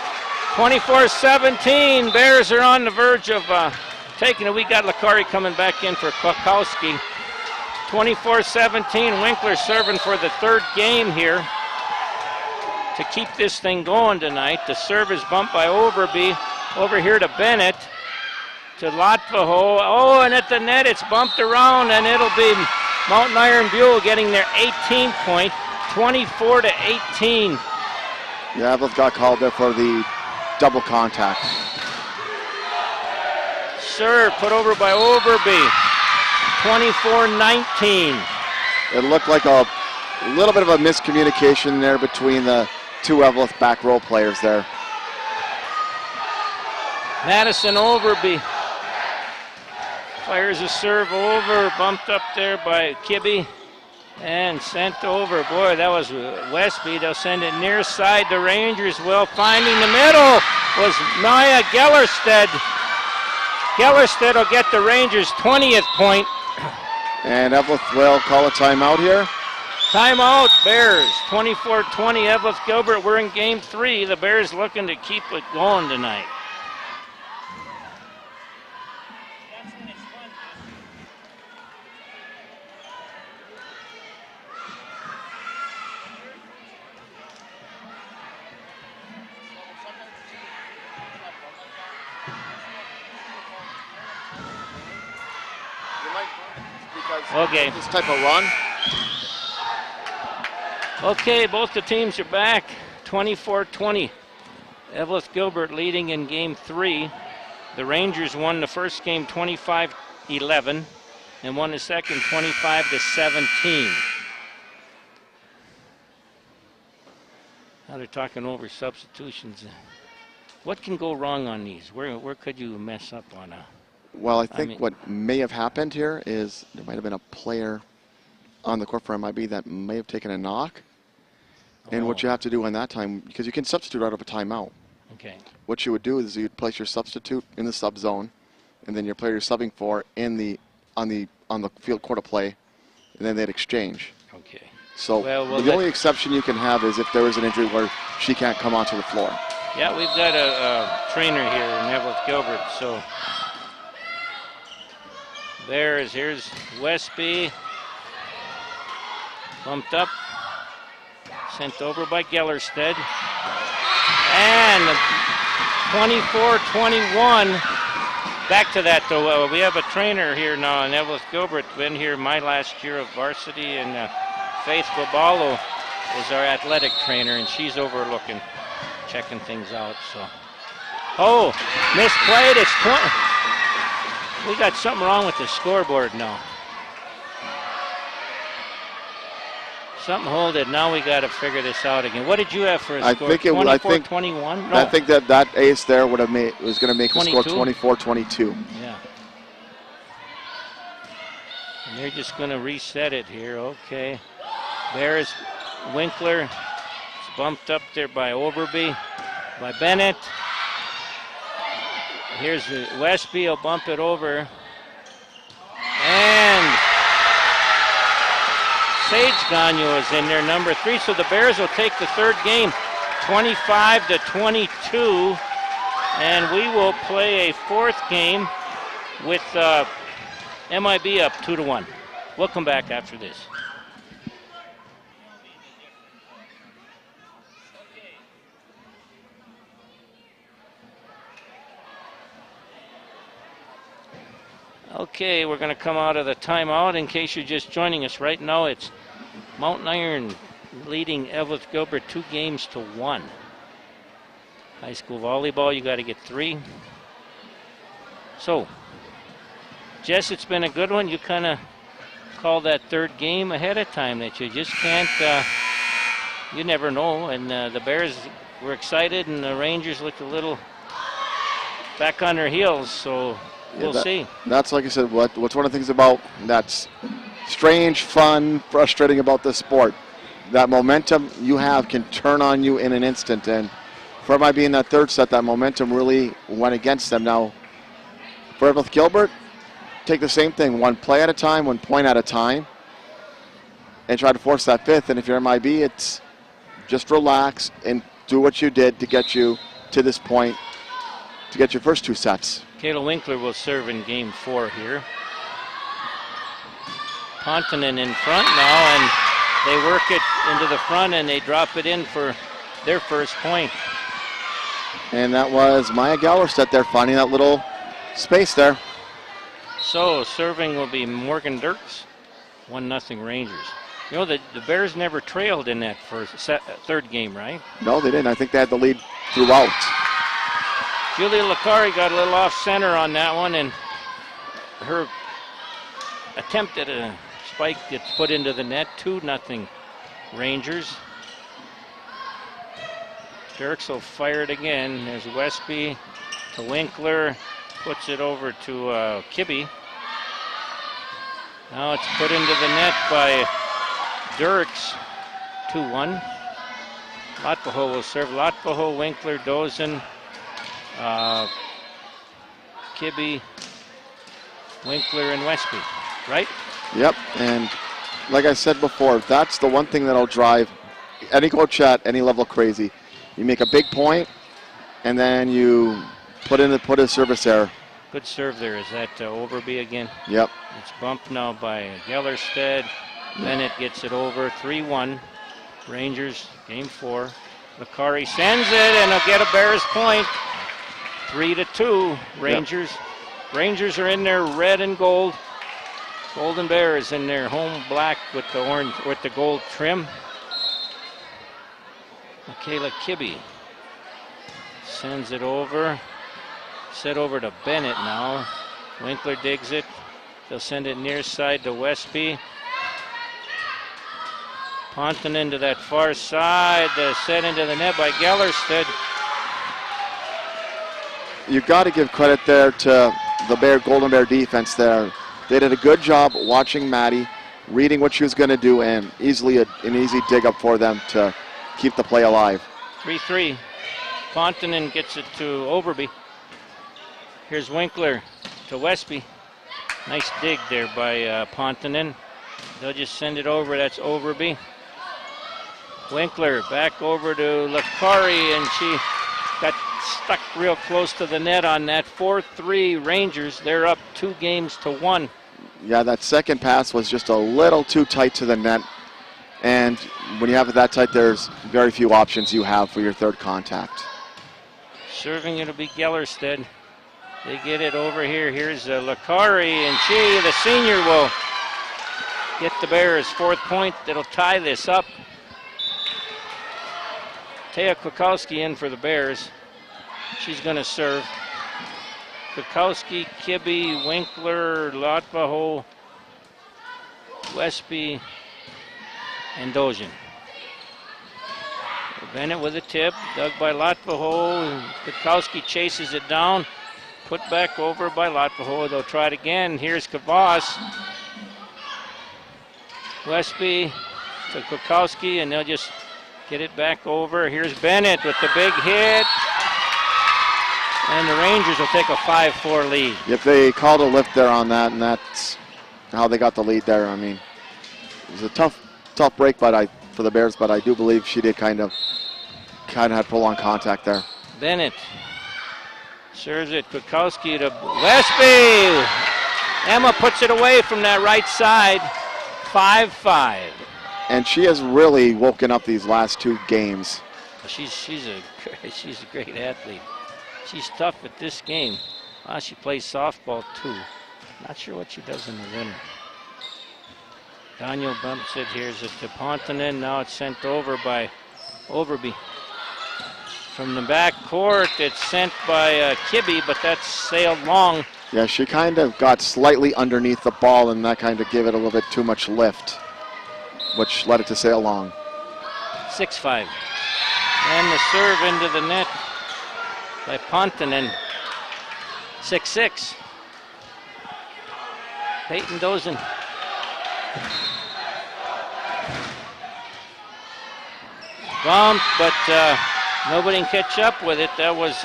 24-17. Bears are on the verge of taking it. We got Lakari coming back in for Kukowski. 24-17. Winkler serving for the third game here to keep this thing going tonight. The serve is bumped by Overby. Over here to Bennett. To Latvaho. Oh, and at the net it's bumped around, and it'll be Mt.Iron Buell getting their 18th point. 24-18. Yeah, Eveleth got called there for the double contact. Serve put over by Overby. 24-19. It looked like a little bit of a miscommunication there between the two Eveleth back row players there. Madison Overby fires a serve over, bumped up there by Kibbe and sent over. Boy, that was Westby. They'll send it near side. The Rangers will. Finding the middle was Maya Gellerstedt. Gellerstedt will get the Rangers' 20th point. And Eveleth will call a timeout here. Timeout, Bears. 24-20, Eveleth Gilbert. We're in game 3. The Bears looking to keep it going tonight. Okay. This type of run. Okay, both the teams are back. 24-20. Eveleth Gilbert leading in game 3. The Rangers won the first game 25-11 and won the second 25-17. Now they're talking over substitutions. What can go wrong on these? Where could you mess up on a? Well, I think what may have happened here is there might have been a player on the court for MIB that may have taken a knock. And what you have to do on that time, because you can substitute out of a timeout. Okay. What you would do is you'd place your substitute in the sub zone, and then your player you're subbing for on the field court of play, and then they'd exchange. Okay. So the only exception you can have is if there is an injury where she can't come onto the floor. Yeah, we've got a trainer here in Eveleth Gilbert, so. Here's Westby. Bumped up. Sent over by Gellerstedt. And 24-21. Back to that though. We have a trainer here now in Eveleth Gilbert. Been here my last year of varsity, and Faith Babalo is our athletic trainer, and she's overlooking, checking things out. So, oh, misplayed. It's 20. We got something wrong with the scoreboard now. Something hold it. Now we got to figure this out again. What did you have for a score? 24-21? No. I think that ace there was going to make 22? the score 24-22. Yeah. And they're just going to reset it here. Okay. There's Winkler. It's bumped up there by Overby, by Bennett. Here's Westby. Will bump it over. And Sage Gagnon is in there, number 3. So the Bears will take the third game, 25-22. And we will play a fourth game with MIB up 2-1. We'll come back after this. Okay, we're going to come out of the timeout. In case you're just joining us right now, it's Mt.Iron leading Eveleth Gilbert 2-1. High school volleyball, you got to get 3. So, Jess, it's been a good one. You kind of called that third game ahead of time that you just can't you never know. And the Bears were excited, and the Rangers looked a little back on their heels. So we'll see. That's, like I said, what's one of the things about that's strange, fun, frustrating about this sport. That momentum you have can turn on you in an instant. And for MIB in that third set, that momentum really went against them. Now, for Eveleth Gilbert, take the same thing, one play at a time, 1 point at a time, and try to force that fifth. And if you're MIB, it's just relax and do what you did to get you to this point, to get your first 2 sets. Kayla Winkler will serve in game 4 here. Pontonen in front now, and they work it into the front, and they drop it in for their first point. And that was Maya Gallerstedt there, finding that little space there. So serving will be Morgan Dirks, 1-0 Rangers. You know, the Bears never trailed in that third game, right? No, they didn't. I think they had the lead throughout. Julia Licari got a little off center on that one, and her attempt at a spike gets put into the net. 2-0 Rangers. Dirks will fire it again. There's Westby to Winkler. Puts it over to Kibbe. Now it's put into the net by Dirks. 2-1. Latvaho will serve. Latvaho, Winkler, Dozen, Kibbe, Winkler, and Westby. Right? Yep, and like I said before, that's the one thing that'll drive any coach at any level crazy. You make a big point, and then you put a service error. Good serve there. Is that Overby again? Yep. It's bumped now by Gellerstedt. Bennett gets it over. 3-1. Rangers, game 4. Licari sends it, and they'll get a Bears point. 3-2. Rangers. Yep. Rangers are in their red and gold. Golden Bears in their home black with the orange, with the gold trim. Michaela Kibbe sends it over. Set over to Bennett now. Winkler digs it. They'll send it near side to Westby. Pontonen to that far side. Set into the net by Gellerstedt. You've got to give credit there to the Golden Bear defense there. They did a good job watching Maddie, reading what she was going to do, and an easy dig up for them to keep the play alive. 3-3. Pontonen gets it to Overby. Here's Winkler to Westby. Nice dig there by Pontonen. They'll just send it over. That's Overby. Winkler back over to Licari, and she got stuck real close to the net on that. 4-3 Rangers. They're up 2-1. Yeah, that second pass was just a little too tight to the net. And when you have it that tight, there's very few options you have for your third contact. Serving it'll be Gellerstedt. They get it over here. Here's Licari, and she, the senior, will get the Bears' 4th point. That'll tie this up. Taya Kwiatkowski in for the Bears. She's going to serve. Kwiatkowski, Kibbe, Winkler, Latvaho, Westby, and Dozian. Bennett with a tip, dug by Latvaho. Kwiatkowski chases it down. Put back over by Latvaho. They'll try it again. Here's Kavas. Westby to Kwiatkowski, and they'll just get it back over. Here's Bennett with the big hit. And the Rangers will take a 5-4 lead. Yep, they called a lift there on that, and that's how they got the lead there. I mean, it was a tough break for the Bears, but I do believe she did kind of had prolonged contact there. Bennett serves it. Kwiatkowski to Westby. Emma puts it away from that right side. 5-5. And she has really woken up these last 2 games. She's a great athlete. She's tough at this game. Wow, she plays softball too. Not sure what she does in the winter. Daniel bumps it. Here's it to Pontonen. Now it's sent over by Overby. From the back court, it's sent by Kibbe, but that's sailed long. Yeah, she kind of got slightly underneath the ball, and that kind of gave it a little bit too much lift, which led it to sail long. 6-5. And the serve into the net by Pontonen. 6-6. Peyton Dozen. Bumped, but nobody can catch up with it. That was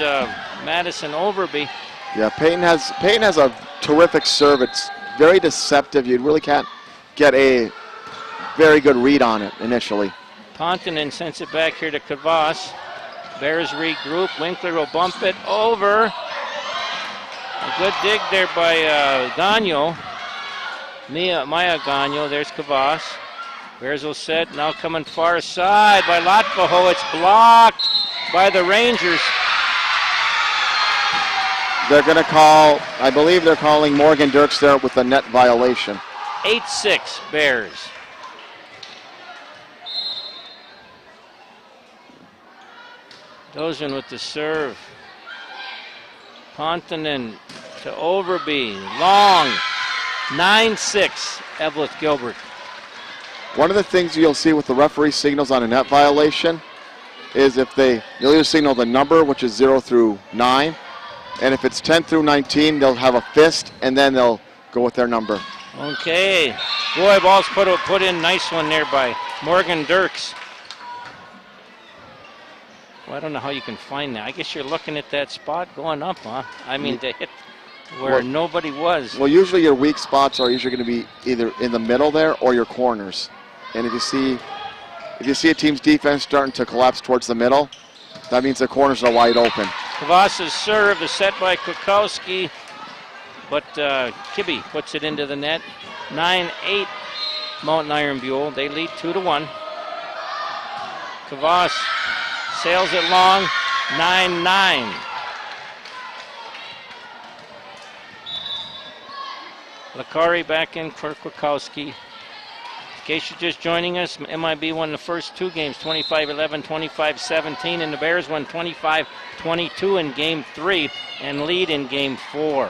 Madison Overby. Yeah, Peyton has a terrific serve. It's very deceptive. You really can't get a very good read on it initially. Pontonen sends it back here to Kavas. Bears regroup. Winkler will bump it over. A good dig there by Gagno. Maya Gagno. There's Kavas. Bears will set. Now coming far side by Latvaho. It's blocked by the Rangers. They're going to call, I believe they're calling Morgan Dirks there with a net violation. 8-6 Bears. Dozen with the serve. Pontonen to Overby. Long. 9-6 Eveleth Gilbert. One of the things you'll see with the referee signals on a net violation is if they'll either signal the number, which is 0 through 9, and if it's 10 through 19, they'll have a fist, and then they'll go with their number. Okay. Boy, ball's put in. Nice one there by Morgan Dirks. Well, I don't know how you can find that. I guess you're looking at that spot going up, huh? I mean, to hit where nobody was. Well, usually your weak spots are usually going to be either in the middle there or your corners. And if you see a team's defense starting to collapse towards the middle, that means the corners are wide open. Kavas's serve is set by Kukowski, but Kibbe puts it into the net. 9-8 Mt.Iron Buell. They lead 2-1. Kavas sails it long. 9-9. Lakari back in for Kukowski. In case you're just joining us, MIB won the first two games, 25-11, 25-17, and the Bears won 25-22 in Game 3 and lead in Game 4.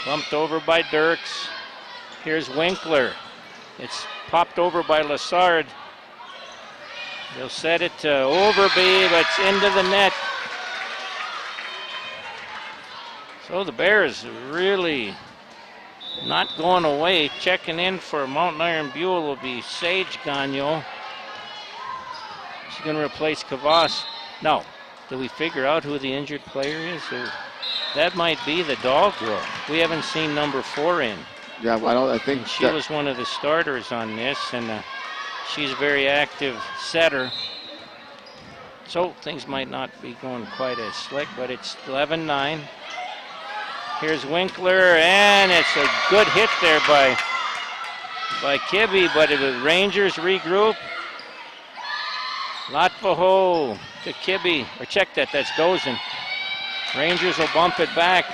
Bumped over by Dirks. Here's Winkler. It's popped over by Lassard. They'll set it to Overby, but it's into the net. So the Bears really not going away. Checking in for Mt.Iron Buell will be Sage Gagno. She's going to replace Kavas. Now, did we figure out who the injured player is? That might be the dog girl. We haven't seen number 4 in. Yeah, I think and she was one of the starters on this, and she's a very active setter. So things might not be going quite as slick, but it's 11-9. Here's Winkler, and it's a good hit there by Kibbe, but the Rangers regroup. Latvaho to Kibbe, or check that, that's Dozen. Rangers will bump it back,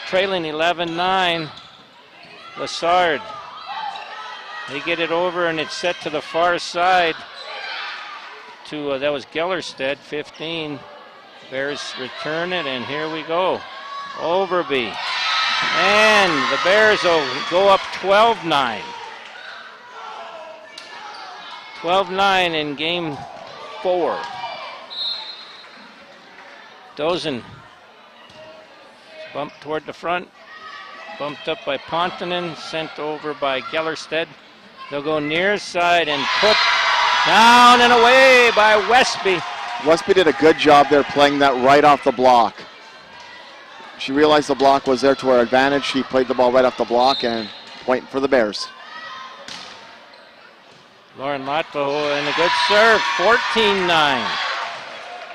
trailing 11-9. Lassard. They get it over, and it's set to the far side to, that was Gellerstedt, 15. Bears return it, and here we go. Overby. And the Bears will go up 12-9. 12-9 in Game 4. Dozen. Bumped toward the front. Bumped up by Pontonen. Sent over by Gellerstedt. They'll go near side and put down and away by Westby. Westby did a good job there playing that right off the block. She realized the block was there to her advantage. She played the ball right off the block and point for the Bears. Lauren Latvaho and a good serve, 14-9.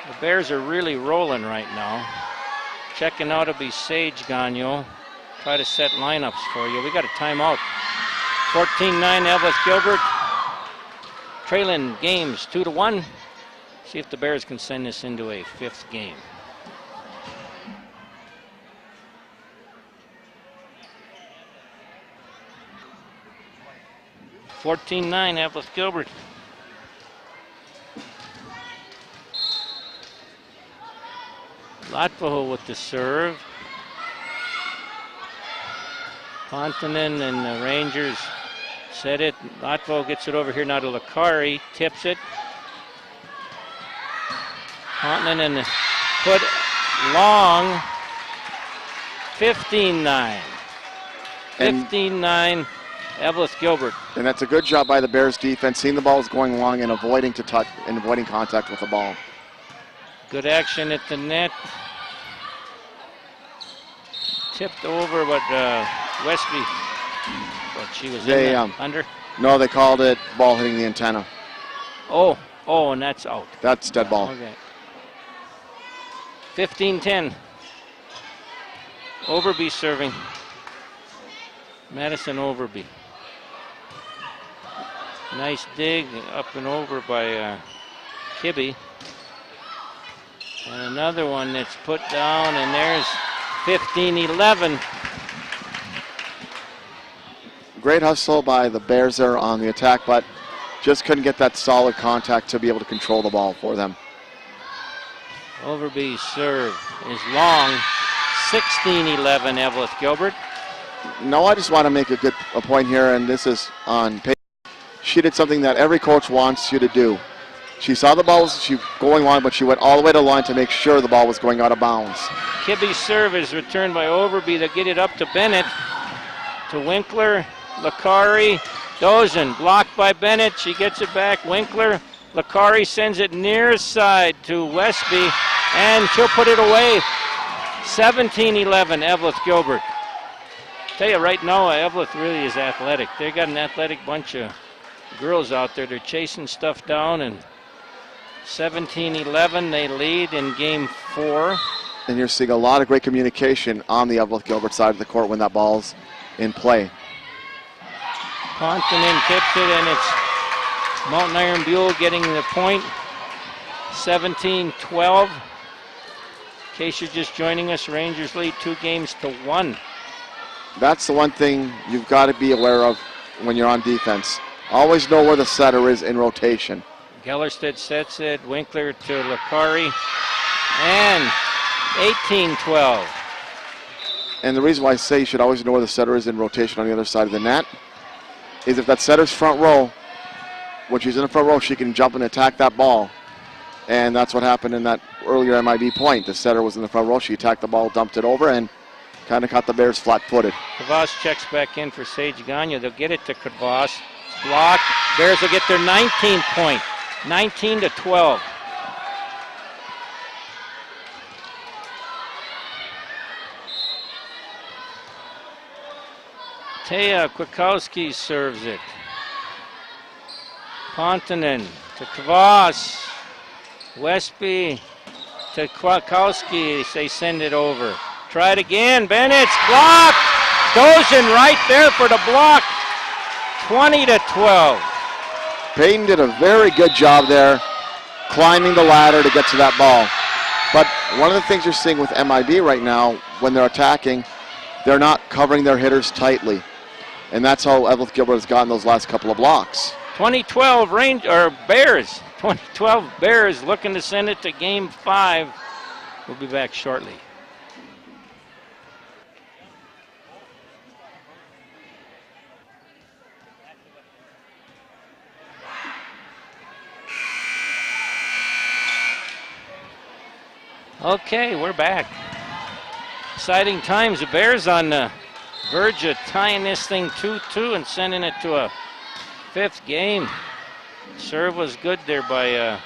The Bears are really rolling right now. Checking out will be Sage Gagno. Try to set lineups for you. We got a timeout. 14-9 Eveleth Gilbert. Trailing games 2-1. See if the Bears can send this into a 5th game. Eveleth Gilbert. Latvaho with the serve. Pontonen and the Rangers set it. Latvaho gets it over here now to Lakari. Tips it. Pontonen put long. 15-9. 15-9. Eveleth Gilbert. And that's a good job by the Bears defense, seeing the balls going long and avoiding contact with the ball. Good action at the net. Tipped over, but Westby, but she was under. No, they called it ball hitting the antenna. Oh, and that's out. That's dead ball. Okay. 15-10. Overby serving. Madison Overby. Nice dig up and over by Kibbe. And another one that's put down, and there's 15-11. Great hustle by the Bears there on the attack, but just couldn't get that solid contact to be able to control the ball for them. Overby's serve is long. 16-11, Eveleth Gilbert. No, I just want to make a point here, and this is on paper. She did something that every coach wants you to do. She saw the ball was going long, but she went all the way to the line to make sure the ball was going out of bounds. Kibbe's serve is returned by Overby. They get it up to Bennett, to Winkler, Lakari, Dozen, blocked by Bennett. She gets it back. Winkler, Lakari sends it near side to Westby, and she'll put it away. 17-11, Eveleth Gilbert. Tell you right now, Eveleth really is athletic. They got an athletic bunch of girls out there. They're chasing stuff down, and 17-11, they lead in game 4. And you're seeing a lot of great communication on the Eveleth Gilbert side of the court when that ball's in play. Pontonen tips it, and it's Mt.Iron Buell getting the point. 17-12. In case you're just joining us, Rangers lead 2-1. That's the one thing you've got to be aware of when you're on defense. Always know where the setter is in rotation. Gellerstedt sets it, Winkler to Lakari, and 18-12. And the reason why I say you should always know where the setter is in rotation on the other side of the net is if that setter's front row, when she's in the front row, she can jump and attack that ball. And that's what happened in that earlier MIB point. The setter was in the front row, she attacked the ball, dumped it over, and kind of caught the Bears flat-footed. Kavas checks back in for Sage Gagne. They'll get it to Kavas. It's blocked. Bears will get their 19th point. 19-12. Taya Kwiatkowski serves it. Pontonen to Kavas. Westby to Kwiatkowski. They send it over. Try it again. Bennett's blocked. Dozen right there for the block. 20-12. Payton did a very good job there climbing the ladder to get to that ball. But one of the things you're seeing with MIB right now when they're attacking, they're not covering their hitters tightly. And that's how Eveleth Gilbert has gotten those last couple of blocks. 2012 Bears. 2012 Bears looking to send it to game 5. We'll be back shortly. Okay, we're back. Exciting times. The Bears on the verge of tying this thing 2-2 and sending it to a 5th game. Serve was good there by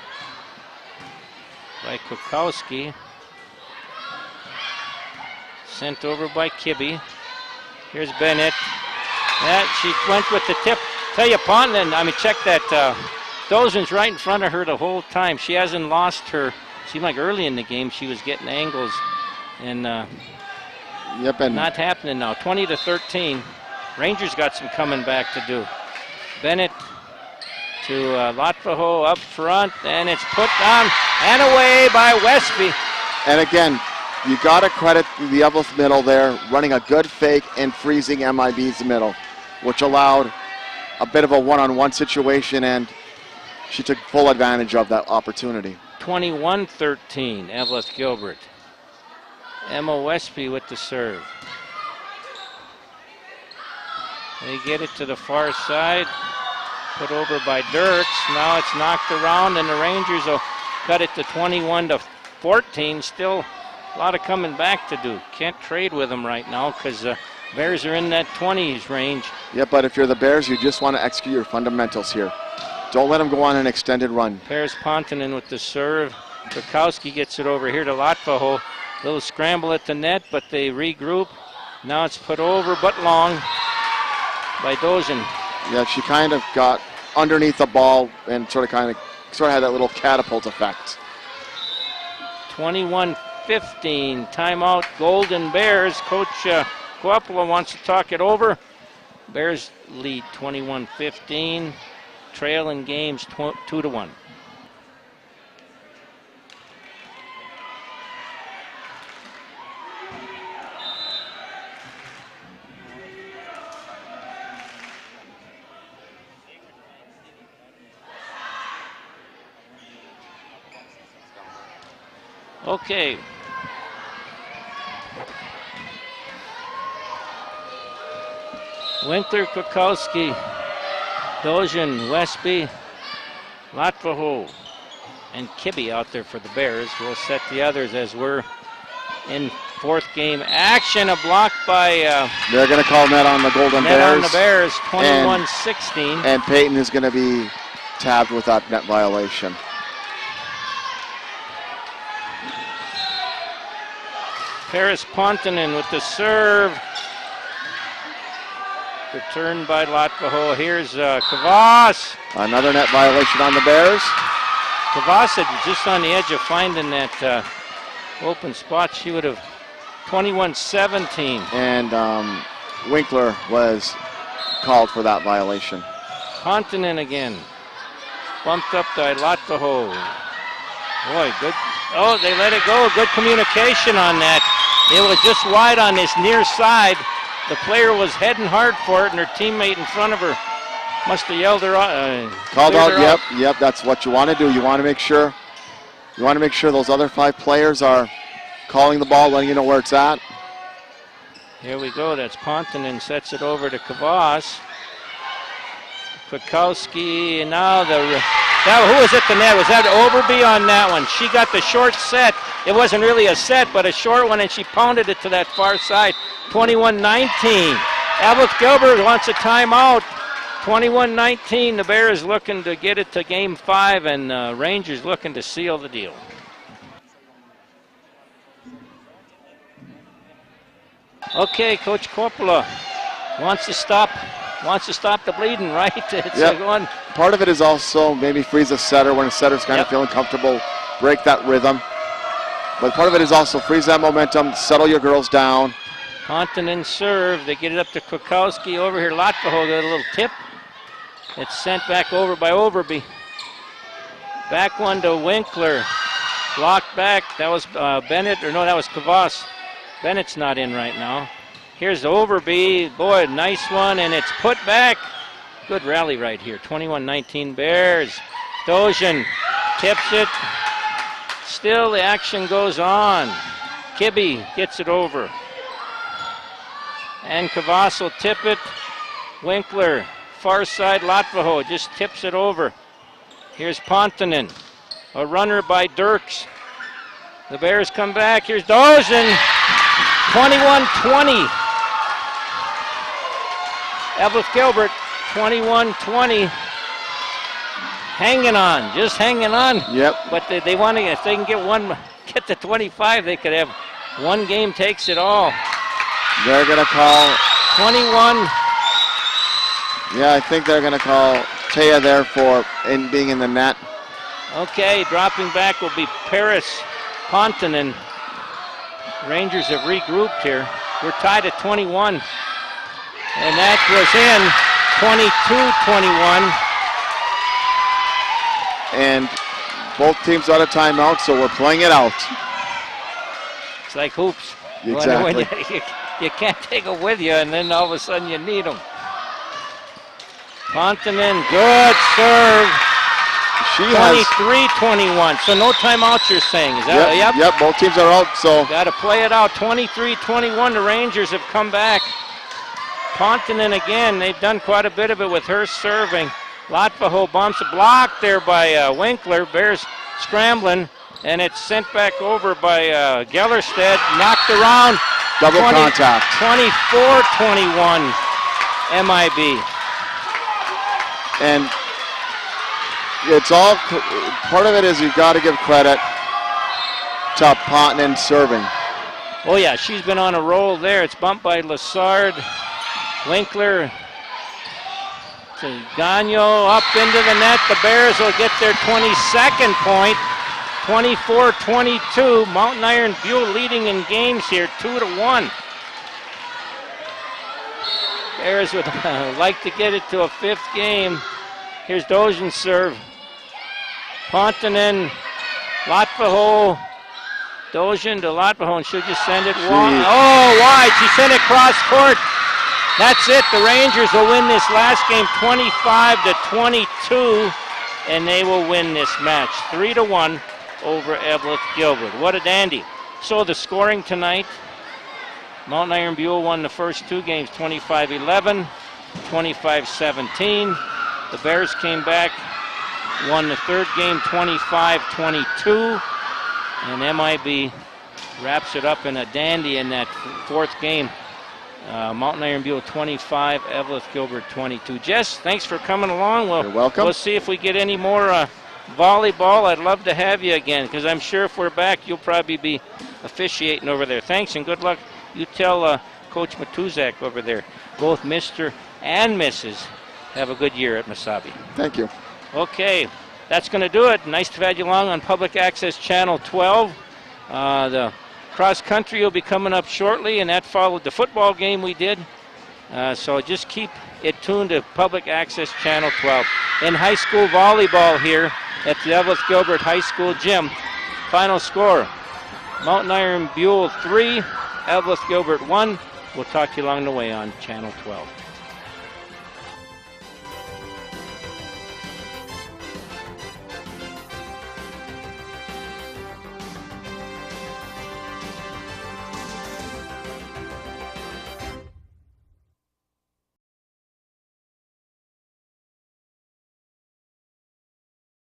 Kwiatkowski. Sent over by Kibbe. Here's Bennett. She went with the tip. Tell you, Pontonen, check that. Dozen's right in front of her the whole time. She hasn't lost her. Seemed like early in the game she was getting angles, and not happening now. 20-13. Rangers got some coming back to do. Bennett to Lotfaho up front, and it's put down and away by Westby. And again, you got to credit the Eveleth middle there, running a good fake and freezing MIB's middle, which allowed a bit of a one-on-one situation, and she took full advantage of that opportunity. 21-13, Eveleth Gilbert. Emma Westby with the serve. They get it to the far side. Put over by Dirks. Now it's knocked around, and the Rangers will cut it to 21-14. Still a lot of coming back to do. Can't trade with them right now because Bears are in that 20s range. Yeah, but if you're the Bears, you just want to execute your fundamentals here. Don't let them go on an extended run. Paris Pontonen with the serve. Krakowski gets it over here to Latvaho. Little scramble at the net, but they regroup. Now it's put over, but long by Dozhin. Yeah, she kind of got underneath the ball and sort of had that little catapult effect. 21-15, timeout, Golden Bears. Coach Coppola wants to talk it over. Bears lead 21-15, trail in games 2-1. Okay. Winkler, Krakowski, Dozhin, Westby, Latvaho, and Kibbe out there for the Bears. We'll set the others as we're in fourth game action. A block by... they're going to call net on the Golden net Bears. On the Bears, 21-16. And Peyton is going to be tabbed with that net violation. Paris Pontonen with the serve. Returned by Latvaho. Here's Kavas. Another net violation on the Bears. Kavas had just on the edge of finding that open spot. She would have 21-17. And Winkler was called for that violation. Pontonen again. Bumped up by Latvaho. Boy, good. Oh, they let it go. Good communication on that. It was just wide on this near side. The player was heading hard for it, and her teammate in front of her must have yelled her called out. Yep, that's what you want to do. You want to make sure those other 5 players are calling the ball, letting you know where it's at. Here we go. That's Pontonen sets it over to Kavas. Krakowski, and now who was at the net? Was that Overby on that one? She got the short set. It wasn't really a set, but a short one, and she pounded it to that far side. 21-19. Eveleth Gilbert wants a timeout. 21-19. The Bears looking to get it to game 5, and Rangers looking to seal the deal. Okay, Coach Coppola wants to stop the bleeding, right? It's going. Part of it is also maybe freeze a setter when a setter's kind of feeling comfortable, break that rhythm. But part of it is also freeze that momentum, settle your girls down. Pontonen serve. They get it up to Krakowski over here. Latvaho got a little tip. It's sent back over by Overby. Back one to Winkler. Blocked back. That was Bennett, or no, that was Kavas. Bennett's not in right now. Here's Overby. Boy, nice one, and it's put back. Good rally right here. 21-19 Bears. Dozhin tips it. Still, the action goes on. Kibbe gets it over. And Kavas will tip it. Winkler, far side, Latvaho just tips it over. Here's Pontonen. A runner by Dirks. The Bears come back. Here's Dozhin. 21-20. Eveleth Gilbert, 21-20. Hanging on, just hanging on. Yep. But they want to, if they can get to 25, they could have one game takes it all. They're going to call 21. Yeah, I think they're going to call Taya there for being in the net. Okay, dropping back will be Paris Pontonen. Rangers have regrouped here. We're tied at 21. And that was in 22-21. And both teams out of timeout, so we're playing it out. It's like hoops. Exactly. When you can't take them with you, and then all of a sudden you need them. Pontonen, good serve. She has 23-21. So no timeouts, you're saying? Is that Yep, both teams are out, so got to play it out. 23-21. The Rangers have come back. Pontonen again. They've done quite a bit of it with her serving. Latvaho bumps a block there by Winkler. Bears scrambling, and it's sent back over by Gellerstedt, knocked around. Double contact. 24-21 MIB. And it's all, part of it is you've got to give credit to Pontonen serving. Oh yeah, she's been on a roll there. It's bumped by Lassard. Winkler to Gagnon, up into the net. The Bears will get their 22nd point. 24-22. Mt.Iron Buell leading in games here, 2-1. Bears would like to get it to a 5th game. Here's Dojan's serve. Pontonen, Latvaho, Dojan to Latvaho, and she'll just send it wide. Oh, wide. She sent it cross court. That's it. The Rangers will win this last game 25-22, and they will win this match 3-1 over Eveleth Gilbert. What a dandy. So the scoring tonight, Mt.Iron Buell won the first 2 games 25-11, 25-17. The Bears came back, won the 3rd game 25-22, and MIB wraps it up in a dandy in that 4th game. Mt.Iron Buell 25, Eveleth Gilbert 22. Jess, thanks for coming along. You're welcome. We'll see if we get any more volleyball. I'd love to have you again, because I'm sure if we're back, you'll probably be officiating over there. Thanks and good luck. You tell Coach Matuzak over there, both Mr. and Mrs. have a good year at Mesabi. Thank you. Okay, that's going to do it. Nice to have had you along on Public Access Channel 12. The cross country will be coming up shortly, and that followed the football game we did. So just keep it tuned to Public Access Channel 12. In high school volleyball here at the Eveleth Gilbert High School gym. Final score, Mt.Iron Buell 3, Eveleth Gilbert 1. We'll talk to you along the way on Channel 12.